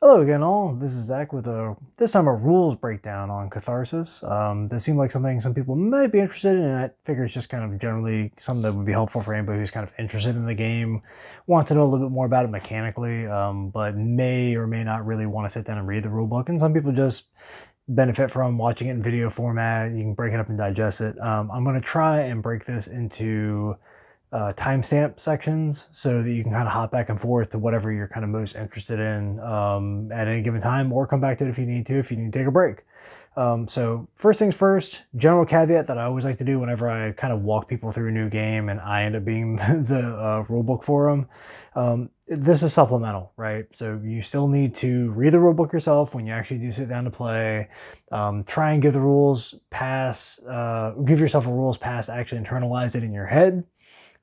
Hello again, all. This is Zach with this time a rules breakdown on Catharsis. This seemed like something some people might be interested in, and I figure it's just kind of generally something that would be helpful for anybody who's kind of interested in the game, wants to know a little bit more about it mechanically, but may or may not really want to sit down and read the rule book. And some people just benefit from watching it in video format. You can break it up and digest it. I'm going to try and break this into timestamp sections so that you can kind of hop back and forth to whatever you're kind of most interested in at any given time, or come back to it if you need to take a break. So first things first, general caveat that I always like to do whenever I kind of walk people through a new game and I end up being the rulebook for them. This is supplemental, right? So you still need to read the rulebook yourself when you actually do sit down to play. Try and give the rules pass, give yourself a rules pass, actually internalize it in your head.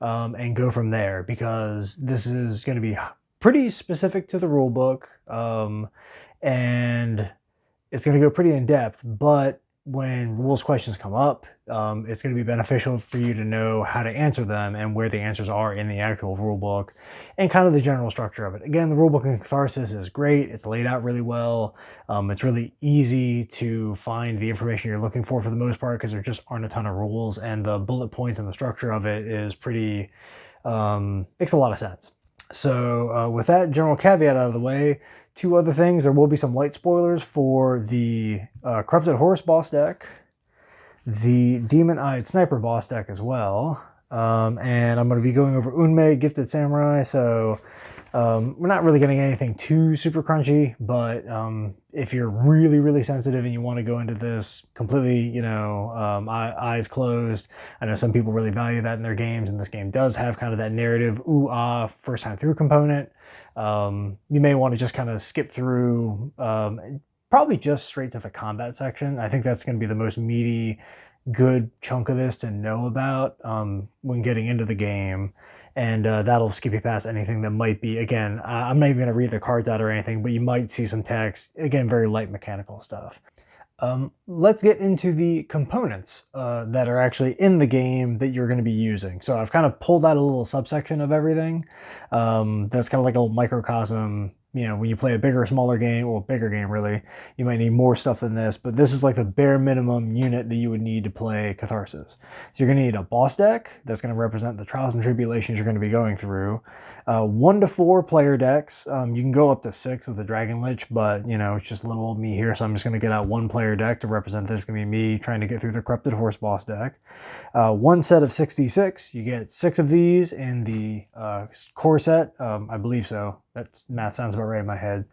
And go from there, because this is going to be pretty specific to the rule book, and it's going to go pretty in depth. But when rules questions come up, it's going to be beneficial for you to know how to answer them and where the answers are in the actual rule book and kind of the general structure of it. Again, the rule book in Catharsis is great. It's laid out really well. It's really easy to find the information you're looking for the most part, because there just aren't a ton of rules, and the bullet points and the structure of it is pretty, makes a lot of sense. So with that general caveat out of the way, two other things. There will be some light spoilers for the Corrupted Horse boss deck, the Demon-Eyed Sniper boss deck as well, and I'm going to be going over Unmei Gifted Samurai, so we're not really getting anything too super crunchy, but if you're really sensitive and you want to go into this completely, eyes closed, I know some people really value that in their games, and this game does have kind of that narrative ooh-ah first time through component. You may want to just kind of skip through, probably just straight to the combat section. I think that's going to be the most meaty, good chunk of this to know about when getting into the game. And that'll skip you past anything that might be, again, I'm not even going to read the cards out or anything, but you might see some text. Again, very light mechanical stuff. Let's get into the components that are actually in the game that you're going to be using. So I've kind of pulled out a little subsection of everything. That's kind of like a little microcosm. When you play a bigger or smaller game, or bigger game really, you might need more stuff than this, but this is like the bare minimum unit that you would need to play Catharsis. So you're going to need a boss deck that's going to represent the trials and tribulations you're going to be going through. 1 to 4 player decks. You can go up to 6 with the Dragon Lich, but it's just little old me here, so I'm just going to get out 1 player deck to represent this. It's going to be me trying to get through the Corrupted Horse boss deck. 1 set of 66. You get 6 of these in the core set. I believe so. That math sounds about right in my head.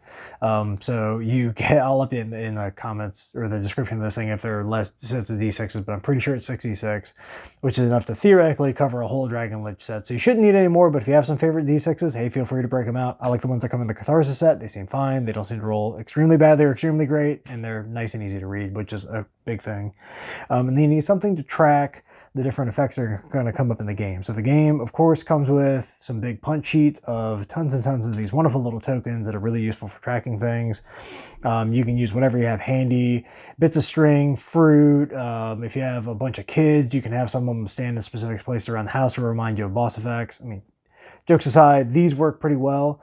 So you get, I'll update in the comments or the description of this thing if there are less sets of D6s, but I'm pretty sure it's 66, which is enough to theoretically cover a whole Dragon Lich set. So you shouldn't need any more, but if you have some favorite D6s, hey, feel free to break them out. I like the ones that come in the Catharsis set. They seem fine. They don't seem to roll extremely bad. They're extremely great, and they're nice and easy to read, which is a big thing. And then you need something to track the different effects that are going to come up in the game. So the game, of course, comes with some big punch sheets of tons and tons of these wonderful little tokens that are really useful for tracking things. You can use whatever you have handy, bits of string, fruit. If you have a bunch of kids, you can have some of them stand in specific places around the house to remind you of boss effects. I mean, jokes aside, these work pretty well.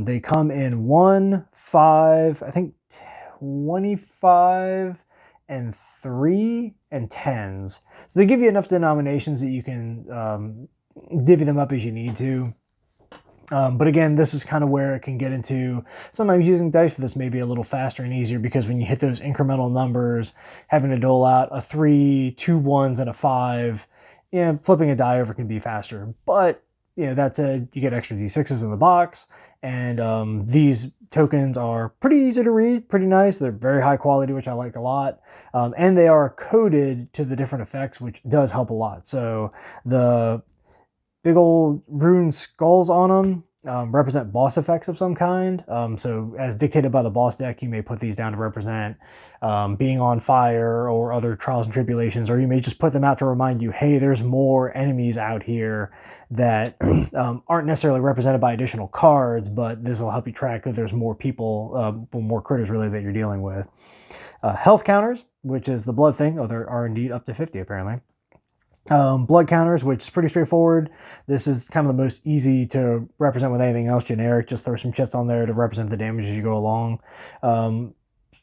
They come in 1, 5, I think 25, and 3 and 10s. So they give you enough denominations that you can divvy them up as you need to. But again, this is kind of where it can get into, sometimes using dice for this may be a little faster and easier, because when you hit those incremental numbers, having to dole out a 3, 2 1s, and a 5, flipping a die over can be faster. But that said, you get extra D6s in the box, and these tokens are pretty easy to read, pretty nice. They're very high quality, which I like a lot. And they are coded to the different effects, which does help a lot. So the big old rune skulls on them represent boss effects of some kind. So as dictated by the boss deck, you may put these down to represent being on fire or other trials and tribulations, or you may just put them out to remind you, hey, there's more enemies out here that aren't necessarily represented by additional cards, but this will help you track that there's more people, more critters really, that you're dealing with. Health counters, which is the blood thing. Oh, there are indeed up to 50 apparently. Blood counters, which is pretty straightforward. This is kind of the most easy to represent with anything else generic. Just throw some chits on there to represent the damage as you go along.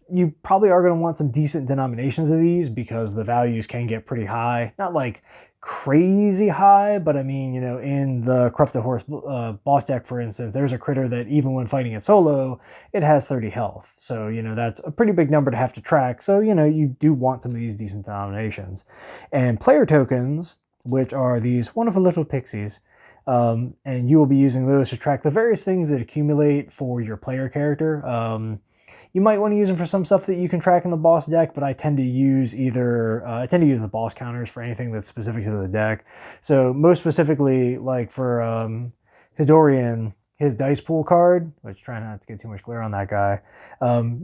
You probably are going to want some decent denominations of these because the values can get pretty high. Not like crazy high, but I mean, you know, in the Corrupted Horse boss deck, for instance, there's a critter that even when fighting it solo, it has 30 health. So, you know, that's a pretty big number to have to track. So, you know, you do want some of these decent denominations. And player tokens, which are these wonderful little pixies, and you will be using those to track the various things that accumulate for your player character. You might want to use them for some stuff that you can track in the boss deck, but I tend to use the boss counters for anything that's specific to the deck. So most specifically, like for Hidorian, his dice pool card, which try not to get too much glare on that guy,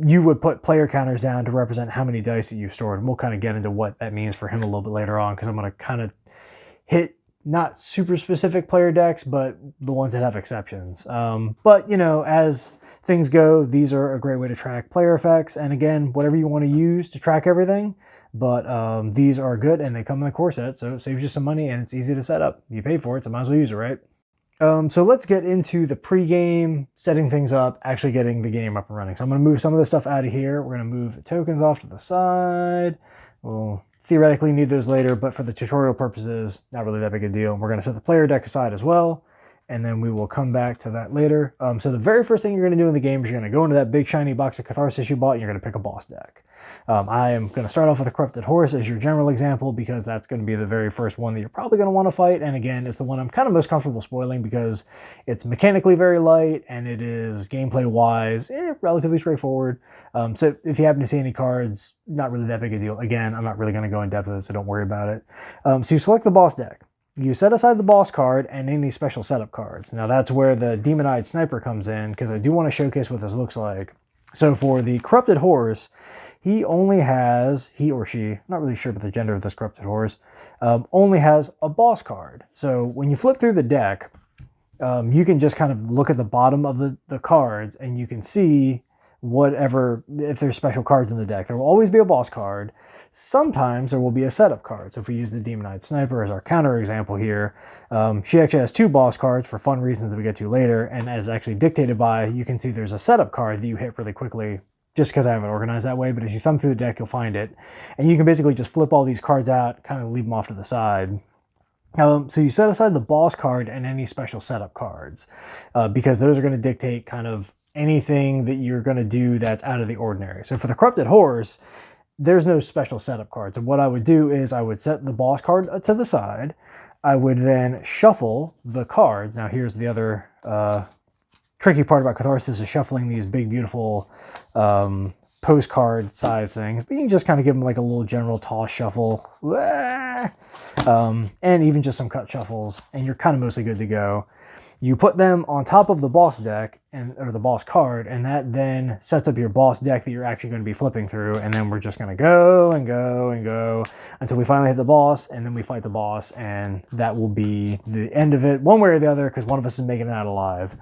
you would put player counters down to represent how many dice that you've stored. And we'll kind of get into what that means for him a little bit later on, because I'm going to kind of hit not super specific player decks, but the ones that have exceptions. But, you know, as things go, these are a great way to track player effects. And again, whatever you want to use to track everything. But these are good and they come in the core set, so it saves you some money and it's easy to set up. You paid for it, so might as well use it, right? So let's get into the pre-game, setting things up, actually getting the game up and running. So I'm going to move some of this stuff out of here. We're going to move the tokens off to the side. We'll theoretically need those later, but for the tutorial purposes, not really that big a deal. We're going to set the player deck aside as well, and then we will come back to that later. So the very first thing you're going to do in the game is you're going to go into that big shiny box of Catharsis you bought, and you're going to pick a boss deck. I am going to start off with a Corrupted Horse as your general example because that's going to be the very first one that you're probably going to want to fight. And again, it's the one I'm kind of most comfortable spoiling because it's mechanically very light and it is gameplay-wise relatively straightforward. So if you happen to see any cards, not really that big a deal. Again, I'm not really going to go in depth with it, so don't worry about it. So you select the boss deck. You set aside the boss card and any special setup cards. Now that's where the Demon-Eyed Sniper comes in because I do want to showcase what this looks like. So for the Corrupted Horse, he or she, not really sure about the gender of this Corrupted Horse, only has a boss card. So when you flip through the deck, you can just kind of look at the bottom of the cards and you can see whatever, if there's special cards in the deck. There will always be a boss card. Sometimes there will be a setup card. So if we use the Demon-Eyed Sniper as our counter example here, she actually has 2 boss cards for fun reasons that we get to later, and as actually dictated by, you can see there's a setup card that you hit really quickly just because I have it organized that way, but as you thumb through the deck, you'll find it. And you can basically just flip all these cards out, kind of leave them off to the side. So you set aside the boss card and any special setup cards, because those are going to dictate kind of anything that you're going to do that's out of the ordinary. So for the Corrupted Horse, there's no special setup cards. And what I would do is I would set the boss card to the side. I would then shuffle the cards. Now here's the other tricky part about Catharsis is shuffling these big, beautiful postcard size things. But you can just kind of give them like a little general toss shuffle. And even just some cut shuffles. And you're kind of mostly good to go. You put them on top of the boss deck or the boss card, and that then sets up your boss deck that you're actually going to be flipping through. And then we're just going to go and go and go until we finally hit the boss, and then we fight the boss, and that will be the end of it, one way or the other, because one of us is making it out alive,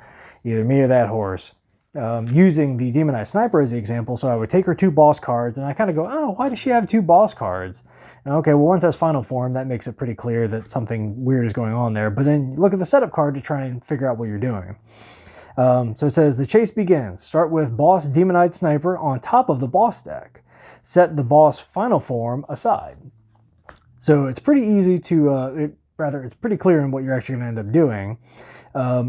either me or that horse. Using the Demon-Eyed Sniper as the example, so I would take her 2 boss cards, and I kind of go, oh, why does she have 2 boss cards? And okay, well, once that's final form, that makes it pretty clear that something weird is going on there. But then look at the setup card to try and figure out what you're doing. So it says, the chase begins. Start with boss Demon-Eyed Sniper on top of the boss deck. Set the boss final form aside. So it's pretty easy to, it's pretty clear in what you're actually going to end up doing.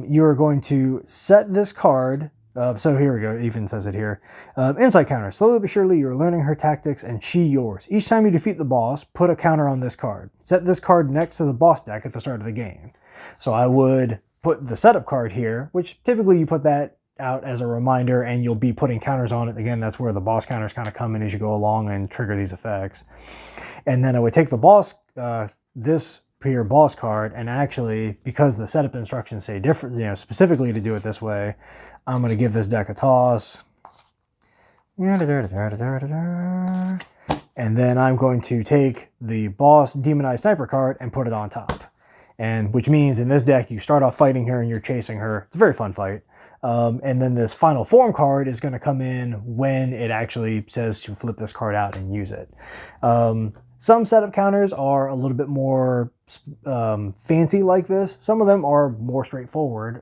You're going to set this card. So here we go, it even says it here. Insight counter. Slowly but surely you're learning her tactics and she yours. Each time you defeat the boss, put a counter on this card. Set this card next to the boss deck at the start of the game. So I would put the setup card here, which typically you put that out as a reminder and you'll be putting counters on it. Again, that's where the boss counters kind of come in as you go along and trigger these effects. And then I would take the boss, this your boss card, and actually, because the setup instructions say different, specifically to do it this way, I'm going to give this deck a toss. And then I'm going to take the boss Demon-Eyed Sniper card and put it on top. And which means in this deck, you start off fighting her and you're chasing her. It's a very fun fight. And then this final form card is going to come in when it actually says to flip this card out and use it. Some setup counters are a little bit more fancy like this. Some of them are more straightforward,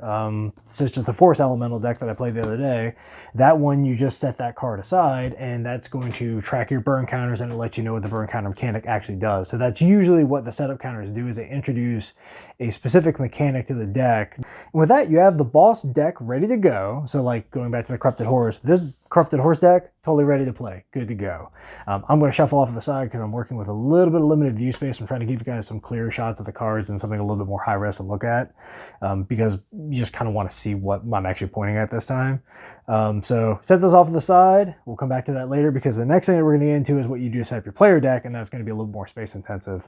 such as the Force Elemental deck that I played the other day. That one, you just set that card aside, and that's going to track your burn counters, and it lets you know what the burn counter mechanic actually does. So that's usually what the setup counters do, is they introduce a specific mechanic to the deck. And with that, you have the boss deck ready to go. So like going back to the Corrupted Horse, this Corrupted Horse deck, totally ready to play, good to go. I'm going to shuffle off to the side because I'm working with a little bit of limited view space. I'm trying to give you guys some clearer shots of the cards and something a little bit more high res to look at, because you just kind of want to see what I'm actually pointing at this time. So set this off to the side. We'll come back to that later, because the next thing that we're going to get into is what you do to set up your player deck, and that's going to be a little more space intensive.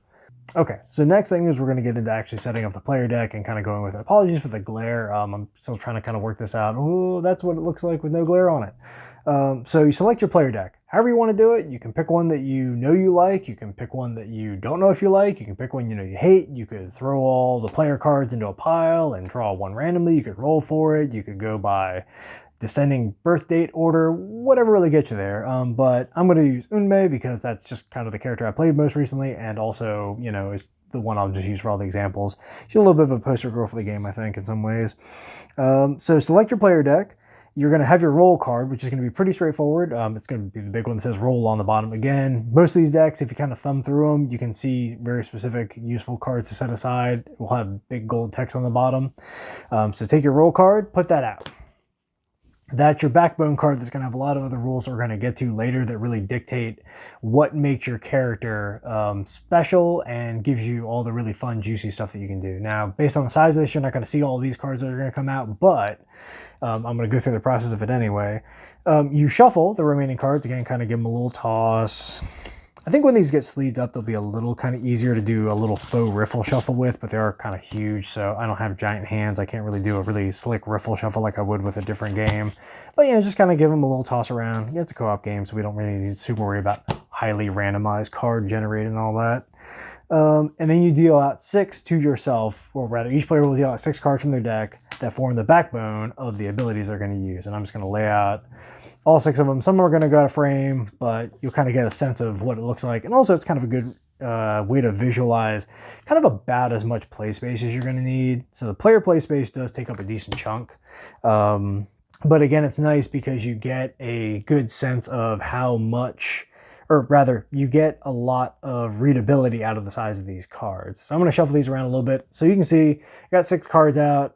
Okay, so next thing is we're going to get into actually setting up the player deck and kind of going with it. Apologies for the glare. I'm still trying to kind of work this out. Oh, that's what it looks like with no glare on it. So you select your player deck. However you want to do it, you can pick one that you know you like, you can pick one that you don't know if you like, you can pick one you know you hate, you could throw all the player cards into a pile and draw one randomly, you could roll for it, you could go by descending birth date order, whatever really gets you there. But I'm going to use Unmei because that's just kind of the character I played most recently, and also, you know, it's the one I'll just use for all the examples. She's a little bit of a poster girl for the game, I think, in some ways. So select your player deck. You're going to have your roll card, which is going to be pretty straightforward. It's going to be the big one that says roll on the bottom. Again, most of these decks, if you kind of thumb through them, you can see very specific useful cards to set aside. We'll have big gold text on the bottom. So take your roll card, put that out. That's your backbone card that's going to have a lot of other rules that we're going to get to later that really dictate what makes your character special and gives you all the really fun, juicy stuff that you can do. Now, based on the size of this, you're not going to see all these cards that are going to come out, but I'm going to go through the process of it anyway. You shuffle the remaining cards, again, kind of give them a little toss. I think when these get sleeved up, they'll be a little kind of easier to do a little faux riffle shuffle with, but they are kind of huge, so I don't have giant hands. I can't really do a really slick riffle shuffle like I would with a different game. But yeah, just kind of give them a little toss around. Yeah, it's a co-op game, so we don't really need to super worry about highly randomized card generating and all that. And then you deal out 6 to yourself, or rather each player will deal out 6 cards from their deck that form the backbone of the abilities they're going to use. And I'm just going to lay out all 6 of them. Some are going to go out of frame, but you'll kind of get a sense of what it looks like. And also it's kind of a good way to visualize kind of about as much play space as you're going to need. So the player play space does take up a decent chunk. But again, it's nice because you get a good sense of how much, or rather, you get a lot of readability out of the size of these cards. So I'm going to shuffle these around a little bit. So you can see, I got 6 cards out,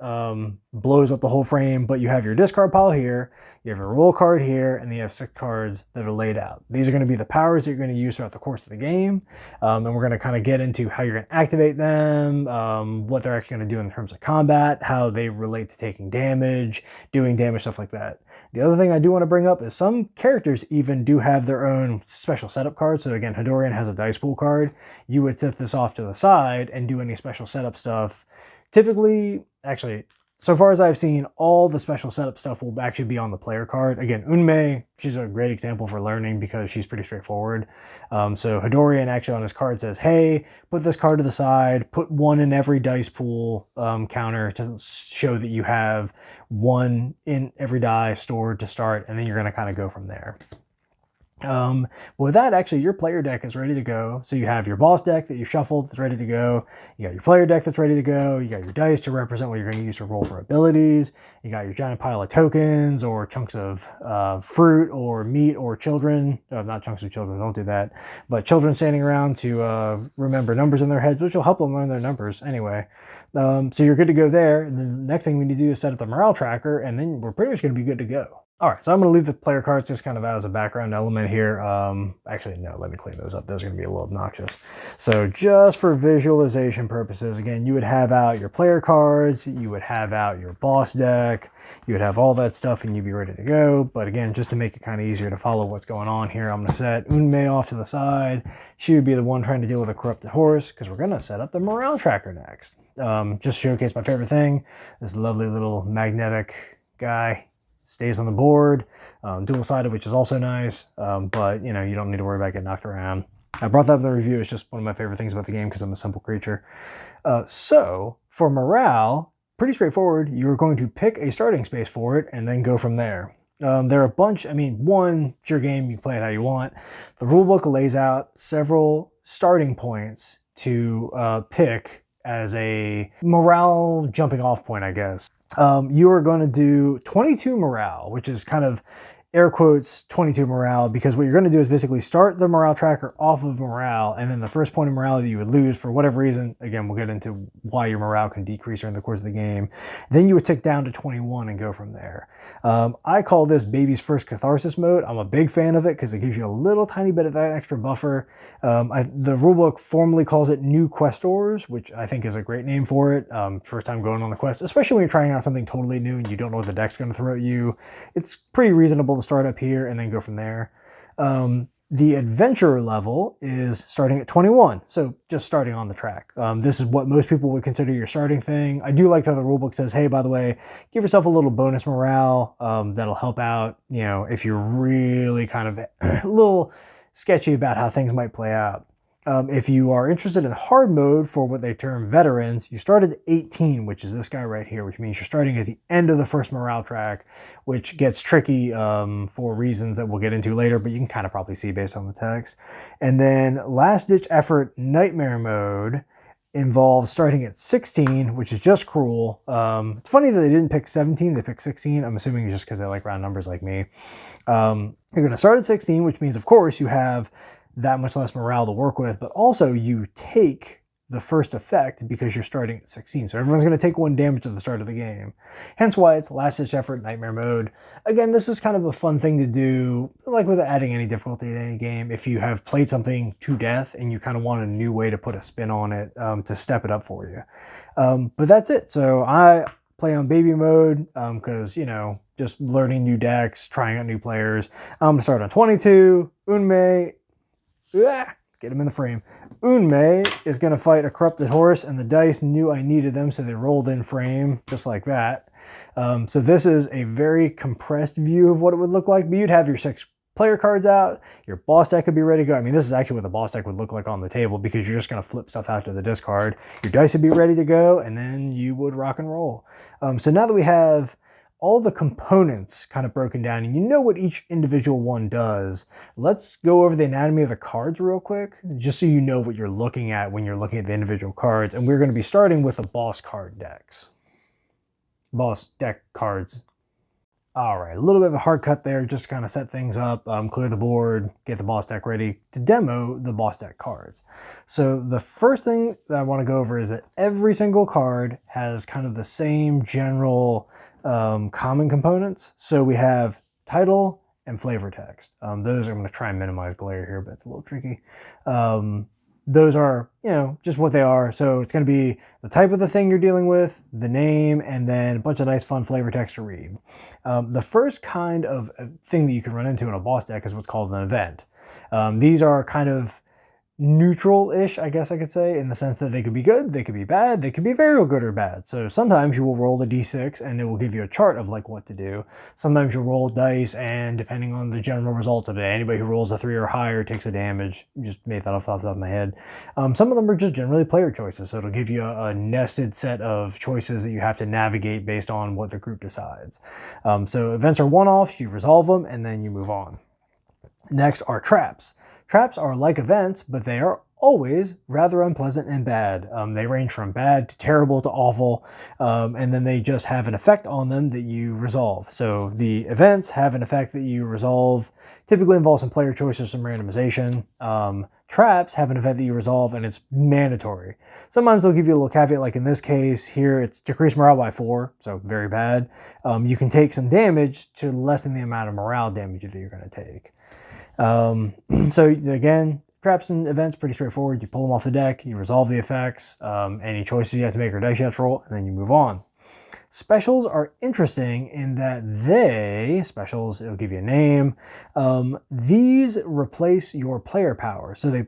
blows up the whole frame, but you have your discard pile here, you have your roll card here, and then you have 6 cards that are laid out. These are going to be the powers that you're going to use throughout the course of the game. And we're going to kind of get into how you're going to activate them, what they're actually going to do in terms of combat, how they relate to taking damage, doing damage, stuff like that. The other thing I do want to bring up is some characters even do have their own special setup cards. So again, Hedorian has a dice pool card. You would set this off to the side and do any special setup stuff. Typically, actually, so far as I've seen, all the special setup stuff will actually be on the player card. Again, Unmei, she's a great example for learning because she's pretty straightforward. So Hedorian actually on his card says, hey, put this card to the side, put 1 in every dice pool counter to show that you have 1 in every die stored to start, and then you're going to kind of go from there. With that, actually, your player deck is ready to go. So you have your boss deck that you shuffled that's ready to go. You got your player deck that's ready to go. You got your dice to represent what you're going to use to roll for abilities. You got your giant pile of tokens or chunks of fruit or meat or children. Not chunks of children, don't do that. But children standing around to remember numbers in their heads, which will help them learn their numbers anyway. So you're good to go there. And then the next thing we need to do is set up the morale tracker, and then we're pretty much going to be good to go. All right, so I'm going to leave the player cards just kind of as a background element here. Actually, no, let me clean those up. Those are going to be a little obnoxious. So just for visualization purposes, again, you would have out your player cards, you would have out your boss deck, you would have all that stuff, and you'd be ready to go. But again, just to make it kind of easier to follow what's going on here, I'm going to set Unmei off to the side. She would be the one trying to deal with a corrupted horse, because we're going to set up the morale tracker next. Just showcase my favorite thing, this lovely little magnetic guy. Stays on the board, dual-sided, which is also nice, but you know, you don't need to worry about getting knocked around. I brought that up in the review. It's just one of my favorite things about the game because I'm a simple creature. So for morale, pretty straightforward. You're going to pick a starting space for it and then go from there. There are a bunch, I mean, one, it's your game, you play it how you want. The rulebook lays out several starting points to pick as a morale jumping off point, I guess. You are going to do 22 morale, which is kind of air quotes 22 morale, because what you're going to do is basically start the morale tracker off of morale, and then the first point of morale that you would lose for whatever reason, again, we'll get into why your morale can decrease during the course of the game, then you would tick down to 21 and go from there. I call this baby's first catharsis mode. I'm a big fan of it because it gives you a little tiny bit of that extra buffer. The rulebook formally calls it new questors, which I think is a great name for it. First time going on the quest, especially when you're trying out something totally new and you don't know what the deck's going to throw at you. It's pretty reasonable to start up here and then go from there. The adventurer level is starting at 21, so just starting on the track. This is what most people would consider your starting thing. I do like how the rulebook says, hey, by the way, give yourself a little bonus morale. That'll help out, you know, if you're really kind of a little sketchy about how things might play out. If you are interested in hard mode for what they term veterans, you start at 18, which is this guy right here, which means you're starting at the end of the first morale track, which gets tricky for reasons that we'll get into later, but you can kind of probably see based on the text. And then last ditch effort nightmare mode involves starting at 16, which is just cruel. It's funny that they didn't pick 17, they picked 16. I'm assuming it's just because they like round numbers like me. You're going to start at 16, which means, of course, you have that much less morale to work with, but also you take the first effect because you're starting at 16. So everyone's going to take 1 damage at the start of the game. Hence why it's last ditch effort nightmare mode. Again, this is kind of a fun thing to do, like without adding any difficulty to any game. If you have played something to death and you kind of want a new way to put a spin on it to step it up for you. But that's it. So I play on baby mode because, you know, just learning new decks, trying out new players. I'm going to start on 22. Unmei. Get him in the frame. Unmei is going to fight a corrupted horse, and the dice knew I needed them, so they rolled in frame, just like that. So this is a very compressed view of what it would look like, but you'd have your 6 player cards out, your boss deck could be ready to go. I mean, this is actually what the boss deck would look like on the table, because you're just going to flip stuff out to the discard. Your dice would be ready to go, and then you would rock and roll. So now that we have all the components kind of broken down and you know what each individual one does, let's go over the anatomy of the cards real quick, just so you know what you're looking at when you're looking at the individual cards. And we're going to be starting with the boss card decks. Boss deck cards. All right, a little bit of a hard cut there, just to kind of set things up, clear the board, get the boss deck ready to demo the boss deck cards. So the first thing that I want to go over is that every single card has kind of the same general common components. So we have title and flavor text. Those, I'm going to try and minimize glare here, but it's a little tricky. Those are, you know, just what they are. So it's going to be the type of the thing you're dealing with, the name, and then a bunch of nice fun flavor text to read. The first kind of thing that you can run into in a boss deck is what's called an event. These are kind of neutral-ish, I guess I could say, in the sense that they could be good, they could be bad, they could be very good or bad. So sometimes you will roll the d6 and it will give you a chart of like what to do. Sometimes you'll roll dice, and depending on the general results of it, anybody who rolls a 3 or higher takes a damage. Just made that off the top of my head. Some of them are just generally player choices, so it'll give you a nested set of choices that you have to navigate based on what the group decides. So events are one-offs, you resolve them, and then you move on. Next are traps. Traps are like events, but they are always rather unpleasant and bad. They range from bad to terrible to awful, and then they just have an effect on them that you resolve. So the events have an effect that you resolve, typically involves some player choice or some randomization. Traps have an event that you resolve, and it's mandatory. Sometimes they'll give you a little caveat, like in this case here, it's decreased morale by 4, so very bad. You can take some damage to lessen the amount of morale damage that you're going to take. So again, traps and events, pretty straightforward. You pull them off the deck, you resolve the effects, any choices you have to make or dice you have to roll, and then you move on. Specials are interesting in that specials, it'll give you a name. These replace your player power. So they,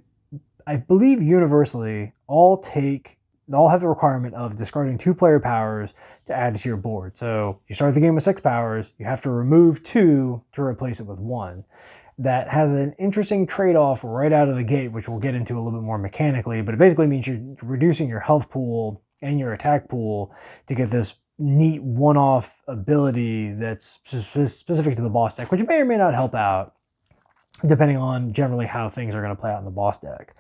I believe universally, all have the requirement of discarding 2 player powers to add to your board. So you start the game with 6 powers, you have to remove 2 to replace it with 1. That has an interesting trade-off right out of the gate, which we'll get into a little bit more mechanically, but it basically means you're reducing your health pool and your attack pool to get this neat one-off ability that's specific to the boss deck, which may or may not help out. depending on generally how things are going to play out in the boss deck.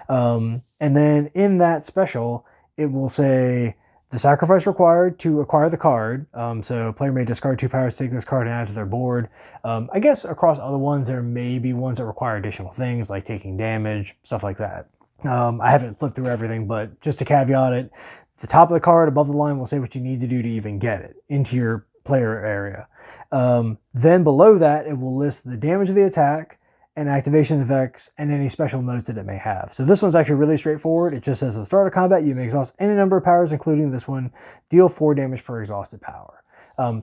And then in that special, it will say the sacrifice required to acquire the card. So player may discard 2 powers to take this card and add to their board. I guess across other ones, there may be ones that require additional things like taking damage, stuff like that. I haven't flipped through everything, but just to caveat it, the top of the card above the line will say what you need to do to even get it into your player area. Then below that, it will list the damage of the attack and activation effects and any special notes that it may have. So this one's actually really straightforward. It just says at the start of combat, you may exhaust any number of powers, including this one, deal 4 damage per exhausted power.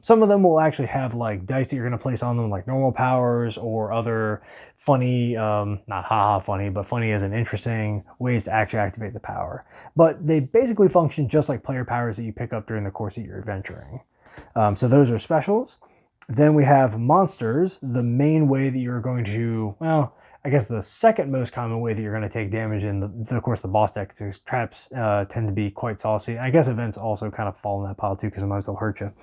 Some of them will actually have like dice that you're going to place on them, like normal powers or other funny, not haha funny, but funny as in interesting ways to actually activate the power. But they basically function just like player powers that you pick up during the course of your adventuring. So those are specials. Then we have monsters, the main way that you're going to, well, I guess the second most common way that you're going to take damage in, of course, the boss deck, because traps tend to be quite saucy. I guess events also kind of fall in that pile too, because sometimes they'll hurt you.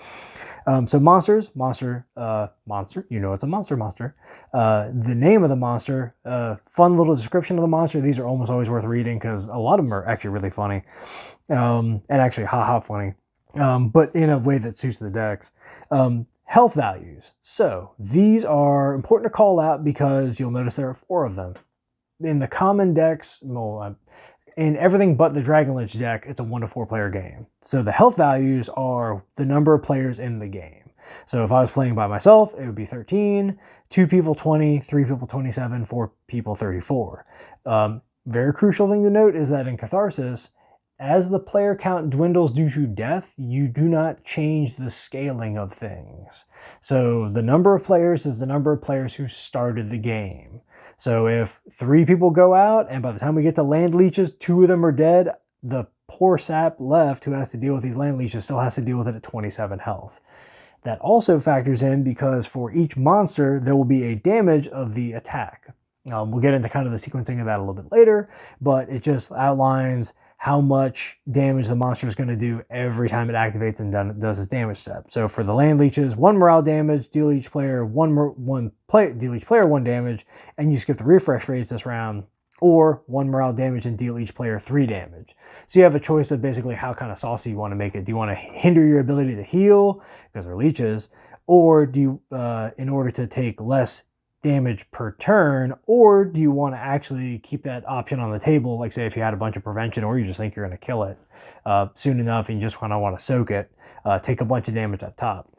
So monsters, monster, you know it's a monster. The name of the monster, fun little description of the monster. These are almost always worth reading because a lot of them are actually really funny, and actually haha funny, but in a way that suits the decks. Health values. So these are important to call out because you'll notice there are 4 of them. In the common decks, well, in everything but the Dragonlance deck, it's a 1 to 4 player game. So the health values are the number of players in the game. So if I was playing by myself, it would be 13, 2 people 20, 3 people 27, 4 people 34. Very crucial thing to note is that in Catharsis, as the player count dwindles due to death, you do not change the scaling of things. So the number of players is the number of players who started the game. So if 3 people go out, and by the time we get to land leeches, 2 of them are dead, the poor sap left who has to deal with these land leeches still has to deal with it at 27 health. That also factors in because for each monster, there will be a damage of the attack. We'll get into kind of the sequencing of that a little bit later, but it just outlines how much damage the monster is going to do every time it activates and does its damage step. So for the land leeches, 1 morale damage, deal each player 1 damage, and you skip the refresh phase this round, or 1 morale damage and deal each player 3 damage. So you have a choice of basically how kind of saucy you want to make it. Do you want to hinder your ability to heal because they're leeches, or do you, in order to take less damage per turn, or do you want to actually keep that option on the table, like say if you had a bunch of prevention or you just think you're going to kill it soon enough and you just kind of want to soak it, take a bunch of damage up top.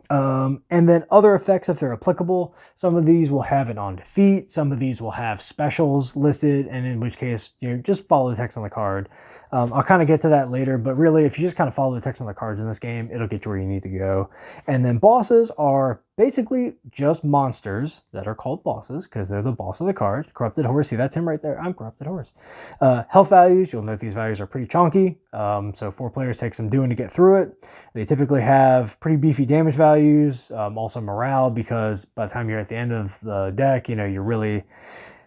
And then other effects if they're applicable. Some of these will have it on defeat, some of these will have specials listed, and in which case you just follow the text on the card. I'll kind of get to that later, but really if you just kind of follow the text on the cards in this game, it'll get you where you need to go. And then bosses are basically just monsters that are called bosses because they're the boss of the card. Corrupted Horse, see that's him right there, I'm Corrupted Horse. Health values, you'll note these values are pretty chunky, so 4 players take some doing to get through it. They typically have pretty beefy damage values, also morale, because by the time you're at the end of the deck, you know, you're really,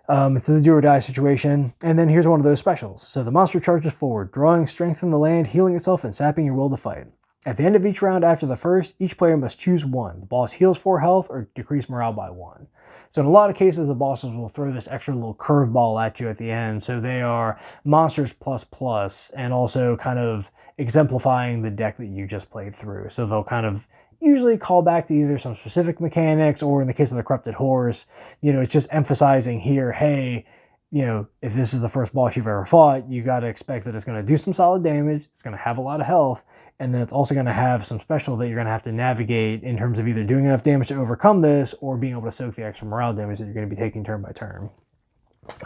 it's the do or die situation. And then here's one of those specials. So the monster charges forward, drawing strength from the land, healing itself, and sapping your will to fight. At the end of each round after the first, each player must choose 1. The boss heals 4 health or decrease morale by 1. So in a lot of cases, the bosses will throw this extra little curveball at you at the end. So they are monsters plus, and also kind of exemplifying the deck that you just played through. So they'll kind of usually call back to either some specific mechanics, or in the case of the Corrupted Horse, you know, it's just emphasizing here, hey, you know, if this is the first boss you've ever fought, you got to expect that it's going to do some solid damage, it's going to have a lot of health, and then it's also going to have some special that you're going to have to navigate in terms of either doing enough damage to overcome this or being able to soak the extra morale damage that you're going to be taking turn by turn.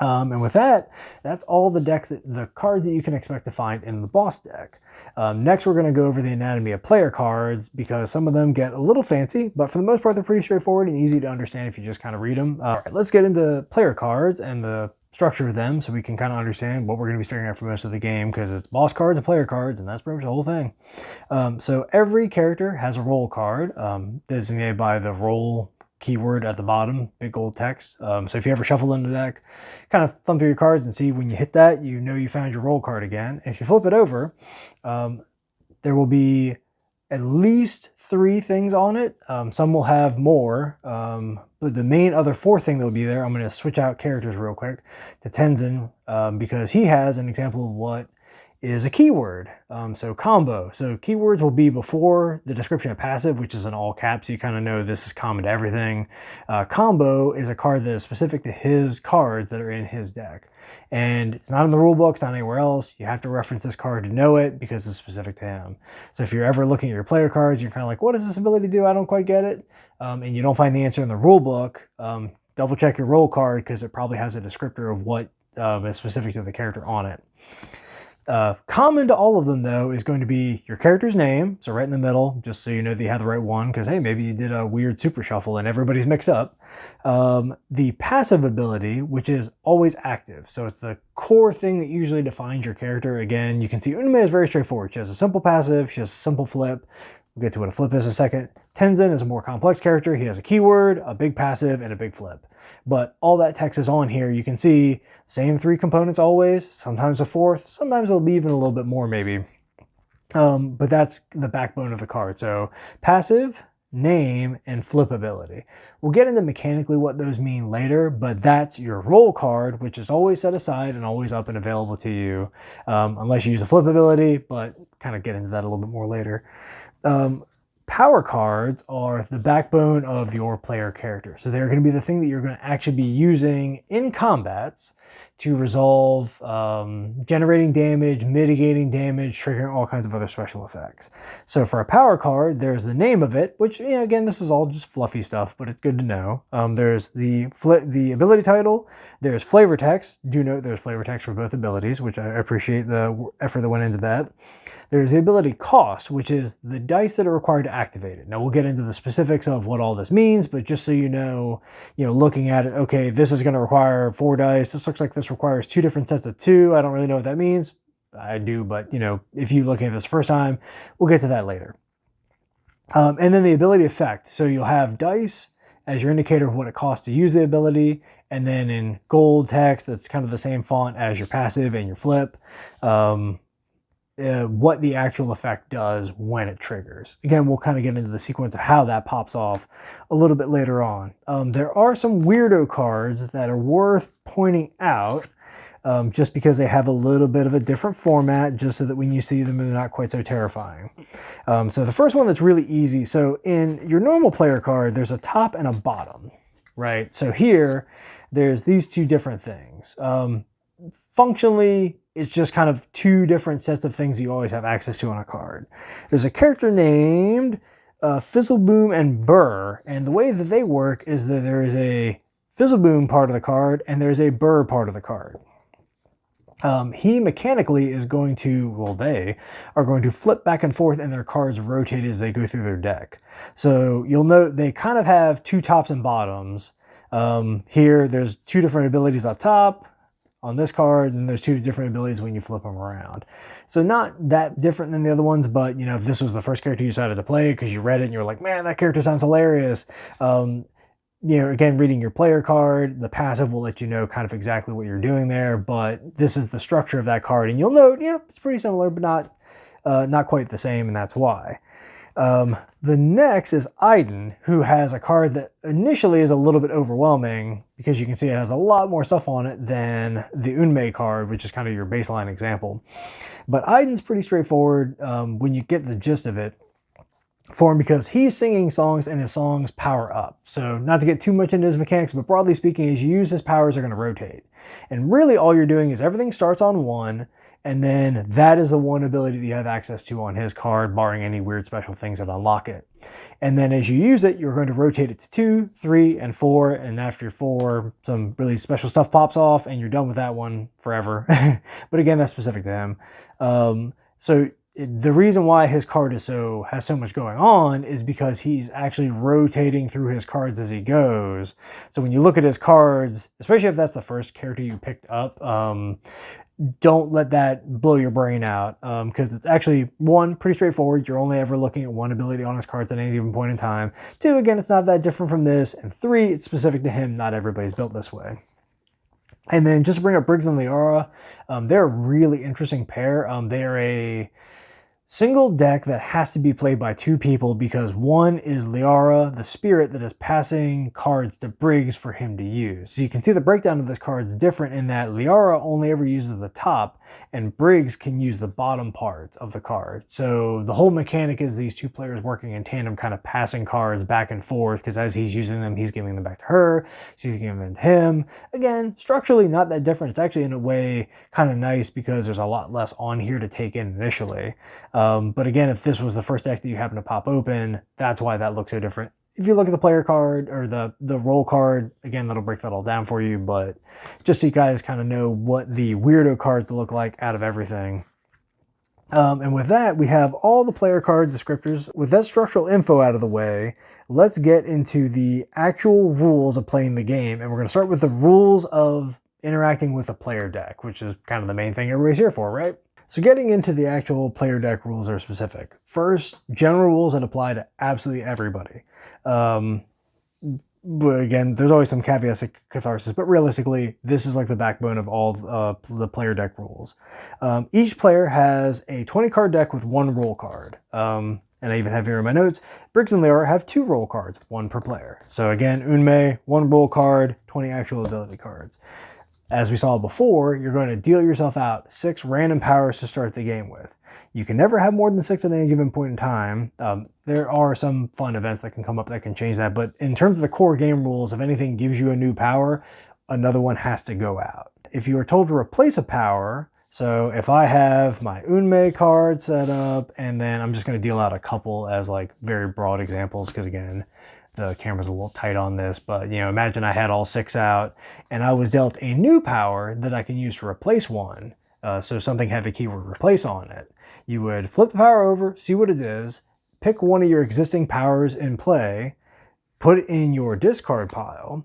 And with that, that's all the decks, the cards that you can expect to find in the boss deck. Next, we're going to go over the anatomy of player cards because some of them get a little fancy, but for the most part, they're pretty straightforward and easy to understand if you just kind of read them. All right, let's get into player cards and the structure of them so we can kind of understand what we're going to be staring at for most of the game, because it's boss cards and player cards, and that's pretty much the whole thing. So every character has a role card designated by the role keyword at the bottom, big gold text. So if you ever shuffle into the deck, kind of thumb through your cards and see when you hit that, you know you found your role card again. If you flip it over, there will be at least 3 things on it. Some will have more, but the main other 4th thing that will be there, I'm going to switch out characters real quick to Tenzin, because he has an example of what is a keyword. So combo. So keywords will be before the description of passive, which is in all caps. You kind of know this is common to everything. Combo is a card that is specific to his cards that are in his deck. And it's not in the rule book, it's not anywhere else. You have to reference this card to know it because it's specific to him. So if you're ever looking at your player cards, you're kind of like, what does this ability do? I don't quite get it. And you don't find the answer in the rule book, double check your role card because it probably has a descriptor of what is specific to the character on it. Common to all of them, though, is going to be your character's name, so right in the middle, just so you know that you have the right one, because, hey, maybe you did a weird super shuffle and everybody's mixed up. The passive ability, which is always active, so it's the core thing that usually defines your character. Again, you can see Unme is very straightforward. She has a simple passive, she has a simple flip. We'll get to what a flip is in a second. Tenzin is a more complex character. He has a keyword, a big passive, and a big flip. But all that text is on here. You can see same 3 components always, sometimes a 4th, sometimes it'll be even a little bit more maybe. But that's the backbone of the card. So passive, name, and flip ability. We'll get into mechanically what those mean later, but that's your role card, which is always set aside and always up and available to you, unless you use a flip ability, but kind of get into that a little bit more later. Power cards are the backbone of your player character. So they're going to be the thing that you're going to actually be using in combats to resolve generating damage, mitigating damage, triggering all kinds of other special effects. So for a power card, there's the name of it, which, you know, again, this is all just fluffy stuff, but it's good to know. There's the ability title, there's flavor text. Do note there's flavor text for both abilities, which I appreciate the effort that went into that. There's the ability cost, which is the dice that are required to activate it. Now we'll get into the specifics of what all this means, but just so you know, looking at it, okay, this is going to require 4 dice. This looks like this requires 2 different sets of 2. I don't really know what that means. I do, but if you look at this first time, we'll get to that later. And then the ability effect. So you'll have dice as your indicator of what it costs to use the ability, and then in gold text, that's kind of the same font as your passive and your flip. What the actual effect does when it triggers. Again, we'll kind of get into the sequence of how that pops off a little bit later on. There are some weirdo cards that are worth pointing out, just because they have a little bit of a different format, just so that when you see them, they're not quite so terrifying. So the first one that's really easy. So in your normal player card, there's a top and a bottom, right? So here, there's these 2 different things. Functionally, it's just kind of 2 different sets of things you always have access to on a card. There's a character named Fizzleboom and Burr, and the way that they work is that there is a Fizzleboom part of the card and there's a Burr part of the card. He mechanically is going to, well, they are going to flip back and forth and their cards rotate as they go through their deck. So you'll note they kind of have 2 tops and bottoms. Here, there's 2 different abilities up top on this card, and there's 2 different abilities when you flip them around. So not that different than the other ones, but if this was the first character you decided to play because you read it and you were like, man, that character sounds hilarious. Again, reading your player card, the passive will let you know kind of exactly what you're doing there, but this is the structure of that card, and you'll note, it's pretty similar, but not quite the same, and that's why. The next is Addendum, who has a card that initially is a little bit overwhelming because you can see it has a lot more stuff on it than the Unme card, which is kind of your baseline example. But Addendum's pretty straightforward when you get the gist of it for him, because he's singing songs and his songs power up. So not to get too much into his mechanics, but broadly speaking, as you use his powers, are going to rotate. And really all you're doing is everything starts on 1, and then that is the one ability that you have access to on his card, barring any weird special things that unlock it. And then as you use it, you're going to rotate it to 2, 3, and 4. And after 4, some really special stuff pops off and you're done with that one forever. But again, that's specific to him. The reason why his card has so much going on is because he's actually rotating through his cards as he goes. So when you look at his cards, especially if that's the first character you picked up, don't let that blow your brain out, because it's actually, 1, pretty straightforward. You're only ever looking at 1 ability on his cards at any given point in time. 2, again, it's not that different from this. And 3, it's specific to him. Not everybody's built this way. And then just to bring up Briggs and Liara, they're a really interesting pair. They're Single deck that has to be played by 2 people because one is Liara, the spirit that is passing cards to Briggs for him to use. So you can see the breakdown of this card is different in that Liara only ever uses the top and Briggs can use the bottom parts of the card. So the whole mechanic is these 2 players working in tandem, kind of passing cards back and forth, because as he's using them, he's giving them back to her, she's giving them to him. Again, structurally not that different. It's actually in a way kind of nice because there's a lot less on here to take in initially. But again, if this was the first deck that you happen to pop open, that's why that looks so different. If you look at the player card or the roll card, again, that'll break that all down for you, but just so you guys kind of know what the weirdo cards look like out of everything. And with that, we have all the player card descriptors. With that structural info out of the way, let's get into the actual rules of playing the game. And we're going to start with the rules of interacting with a player deck, which is kind of the main thing everybody's here for, right? So getting into the actual player deck rules are specific. First, general rules that apply to absolutely everybody. But again, there's always some caveats to Catharsis, but realistically, this is like the backbone of all the player deck rules. Each player has a 20 card deck with 1 roll card. And I even have here in my notes, Briggs and Liara have 2 roll cards, 1 per player. So again, Unmei, 1 roll card, 20 actual ability cards. As we saw before, you're going to deal yourself out 6 random powers to start the game with. You can never have more than 6 at any given point in time. There are some fun events that can come up that can change that, but in terms of the core game rules, if anything gives you a new power, another one has to go out. If you are told to replace a power, so if I have my Unmei card set up, and then I'm just going to deal out a couple as like very broad examples, because again, the camera's a little tight on this, but you know, imagine I had all 6 out and I was dealt a new power that I can use to replace one. So something had the keyword replace on it. You would flip the power over, see what it is, pick one of your existing powers in play, put it in your discard pile,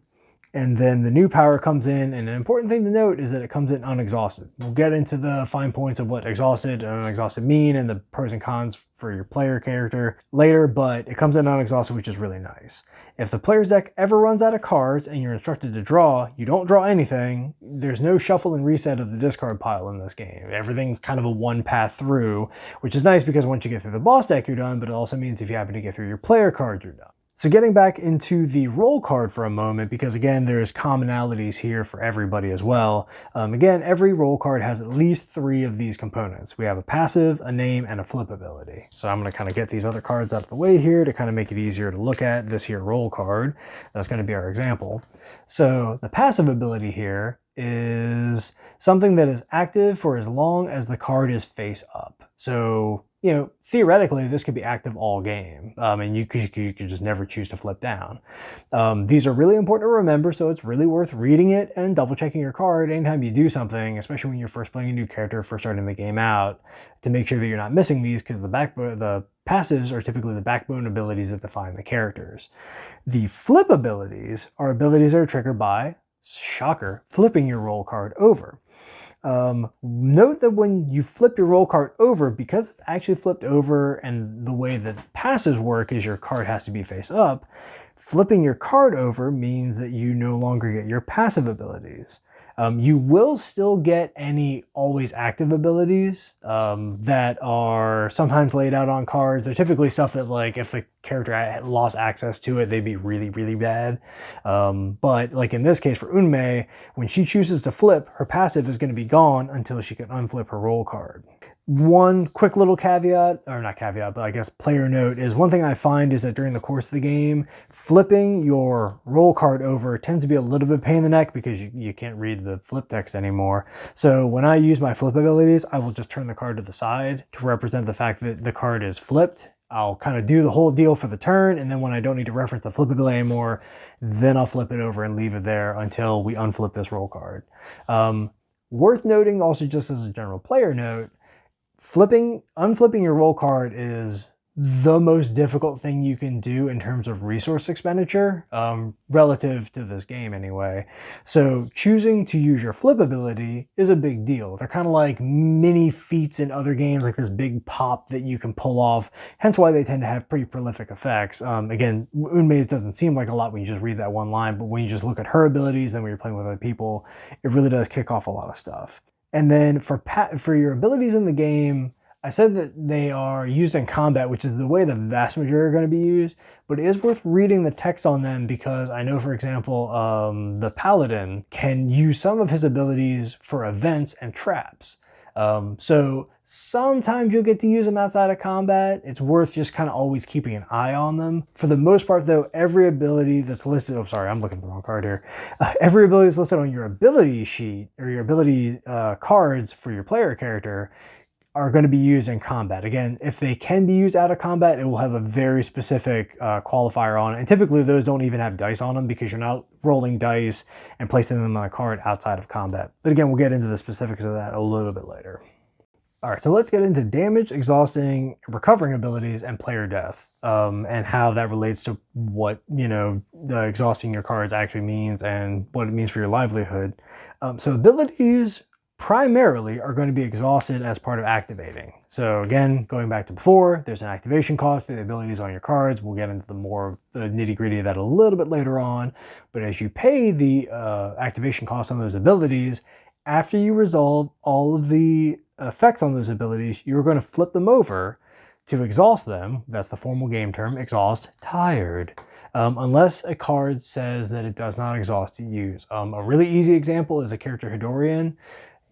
and then the new power comes in, and an important thing to note is that it comes in unexhausted. We'll get into the fine points of what exhausted and unexhausted mean and the pros and cons for your player character later, but it comes in unexhausted, which is really nice. If the player's deck ever runs out of cards and you're instructed to draw, you don't draw anything. There's no shuffle and reset of the discard pile in this game. Everything's kind of a one path through, which is nice because once you get through the boss deck, you're done, but it also means if you happen to get through your player cards, you're done. So getting back into the roll card for a moment, because again, there's commonalities here for everybody as well. Again, every roll card has at least 3 of these components. We have a passive, a name, and a flip ability. So I'm going to kind of get these other cards out of the way here to kind of make it easier to look at this here roll card. That's going to be our example. So the passive ability here is something that is active for as long as the card is face up. So, you know, theoretically, this could be active all game, and you could just never choose to flip down. These are really important to remember, so it's really worth reading it and double checking your card anytime you do something, especially when you're first playing a new character, first starting the game out, to make sure that you're not missing these, because the passives are typically the backbone abilities that define the characters. The flip abilities are abilities that are triggered by, shocker, flipping your roll card over. Note that when you flip your roll card over, because it's actually flipped over and the way that passives work is your card has to be face up, flipping your card over means that you no longer get your passive abilities. You will still get any always active abilities that are sometimes laid out on cards. They're typically stuff that, like, if the character lost access to it, they'd be really, really bad. But like in this case for Unmei, when she chooses to flip, her passive is going to be gone until she can unflip her roll card. One quick little caveat, or not caveat, but I guess player note, is one thing I find is that during the course of the game, flipping your roll card over tends to be a little bit pain in the neck because you can't read the flip text anymore. So when I use my flip abilities, I will just turn the card to the side to represent the fact that the card is flipped. I'll kind of do the whole deal for the turn, and then when I don't need to reference the flip ability anymore, then I'll flip it over and leave it there until we unflip this roll card. Worth noting also, just as a general player note, unflipping your roll card is the most difficult thing you can do in terms of resource expenditure, relative to this game anyway. So choosing to use your flip ability is a big deal. They're kind of like mini feats in other games, like this big pop that you can pull off, hence why they tend to have pretty prolific effects. Again, Unmei's doesn't seem like a lot when you just read that one line, but when you just look at her abilities, then when you're playing with other people, it really does kick off a lot of stuff. And then for your abilities in the game, I said that they are used in combat, which is the way the vast majority are going to be used, but it is worth reading the text on them because I know, for example, the Paladin can use some of his abilities for events and traps. So sometimes you'll get to use them outside of combat. It's worth just kind of always keeping an eye on them. For the most part, though, every ability that's listed, oh, sorry, I'm looking at the wrong card here. Every ability that's listed on your ability sheet or your ability cards for your player character are going to be used in combat. Again, if they can be used out of combat, it will have a very specific qualifier on it. And typically those don't even have dice on them because you're not rolling dice and placing them on a card outside of combat. But again, we'll get into the specifics of that a little bit later. All right, so let's get into damage, exhausting, recovering abilities, and player death, and how that relates to what, the exhausting your cards actually means and what it means for your livelihood. So abilities primarily are going to be exhausted as part of activating. So again, going back to before, there's an activation cost for the abilities on your cards. We'll get into the nitty-gritty of that a little bit later on. But as you pay the activation cost on those abilities, after you resolve all of the effects on those abilities, you're going to flip them over to exhaust them. That's the formal game term, exhaust tired. Unless a card says that it does not exhaust to use. A really easy example is a character Hidorian.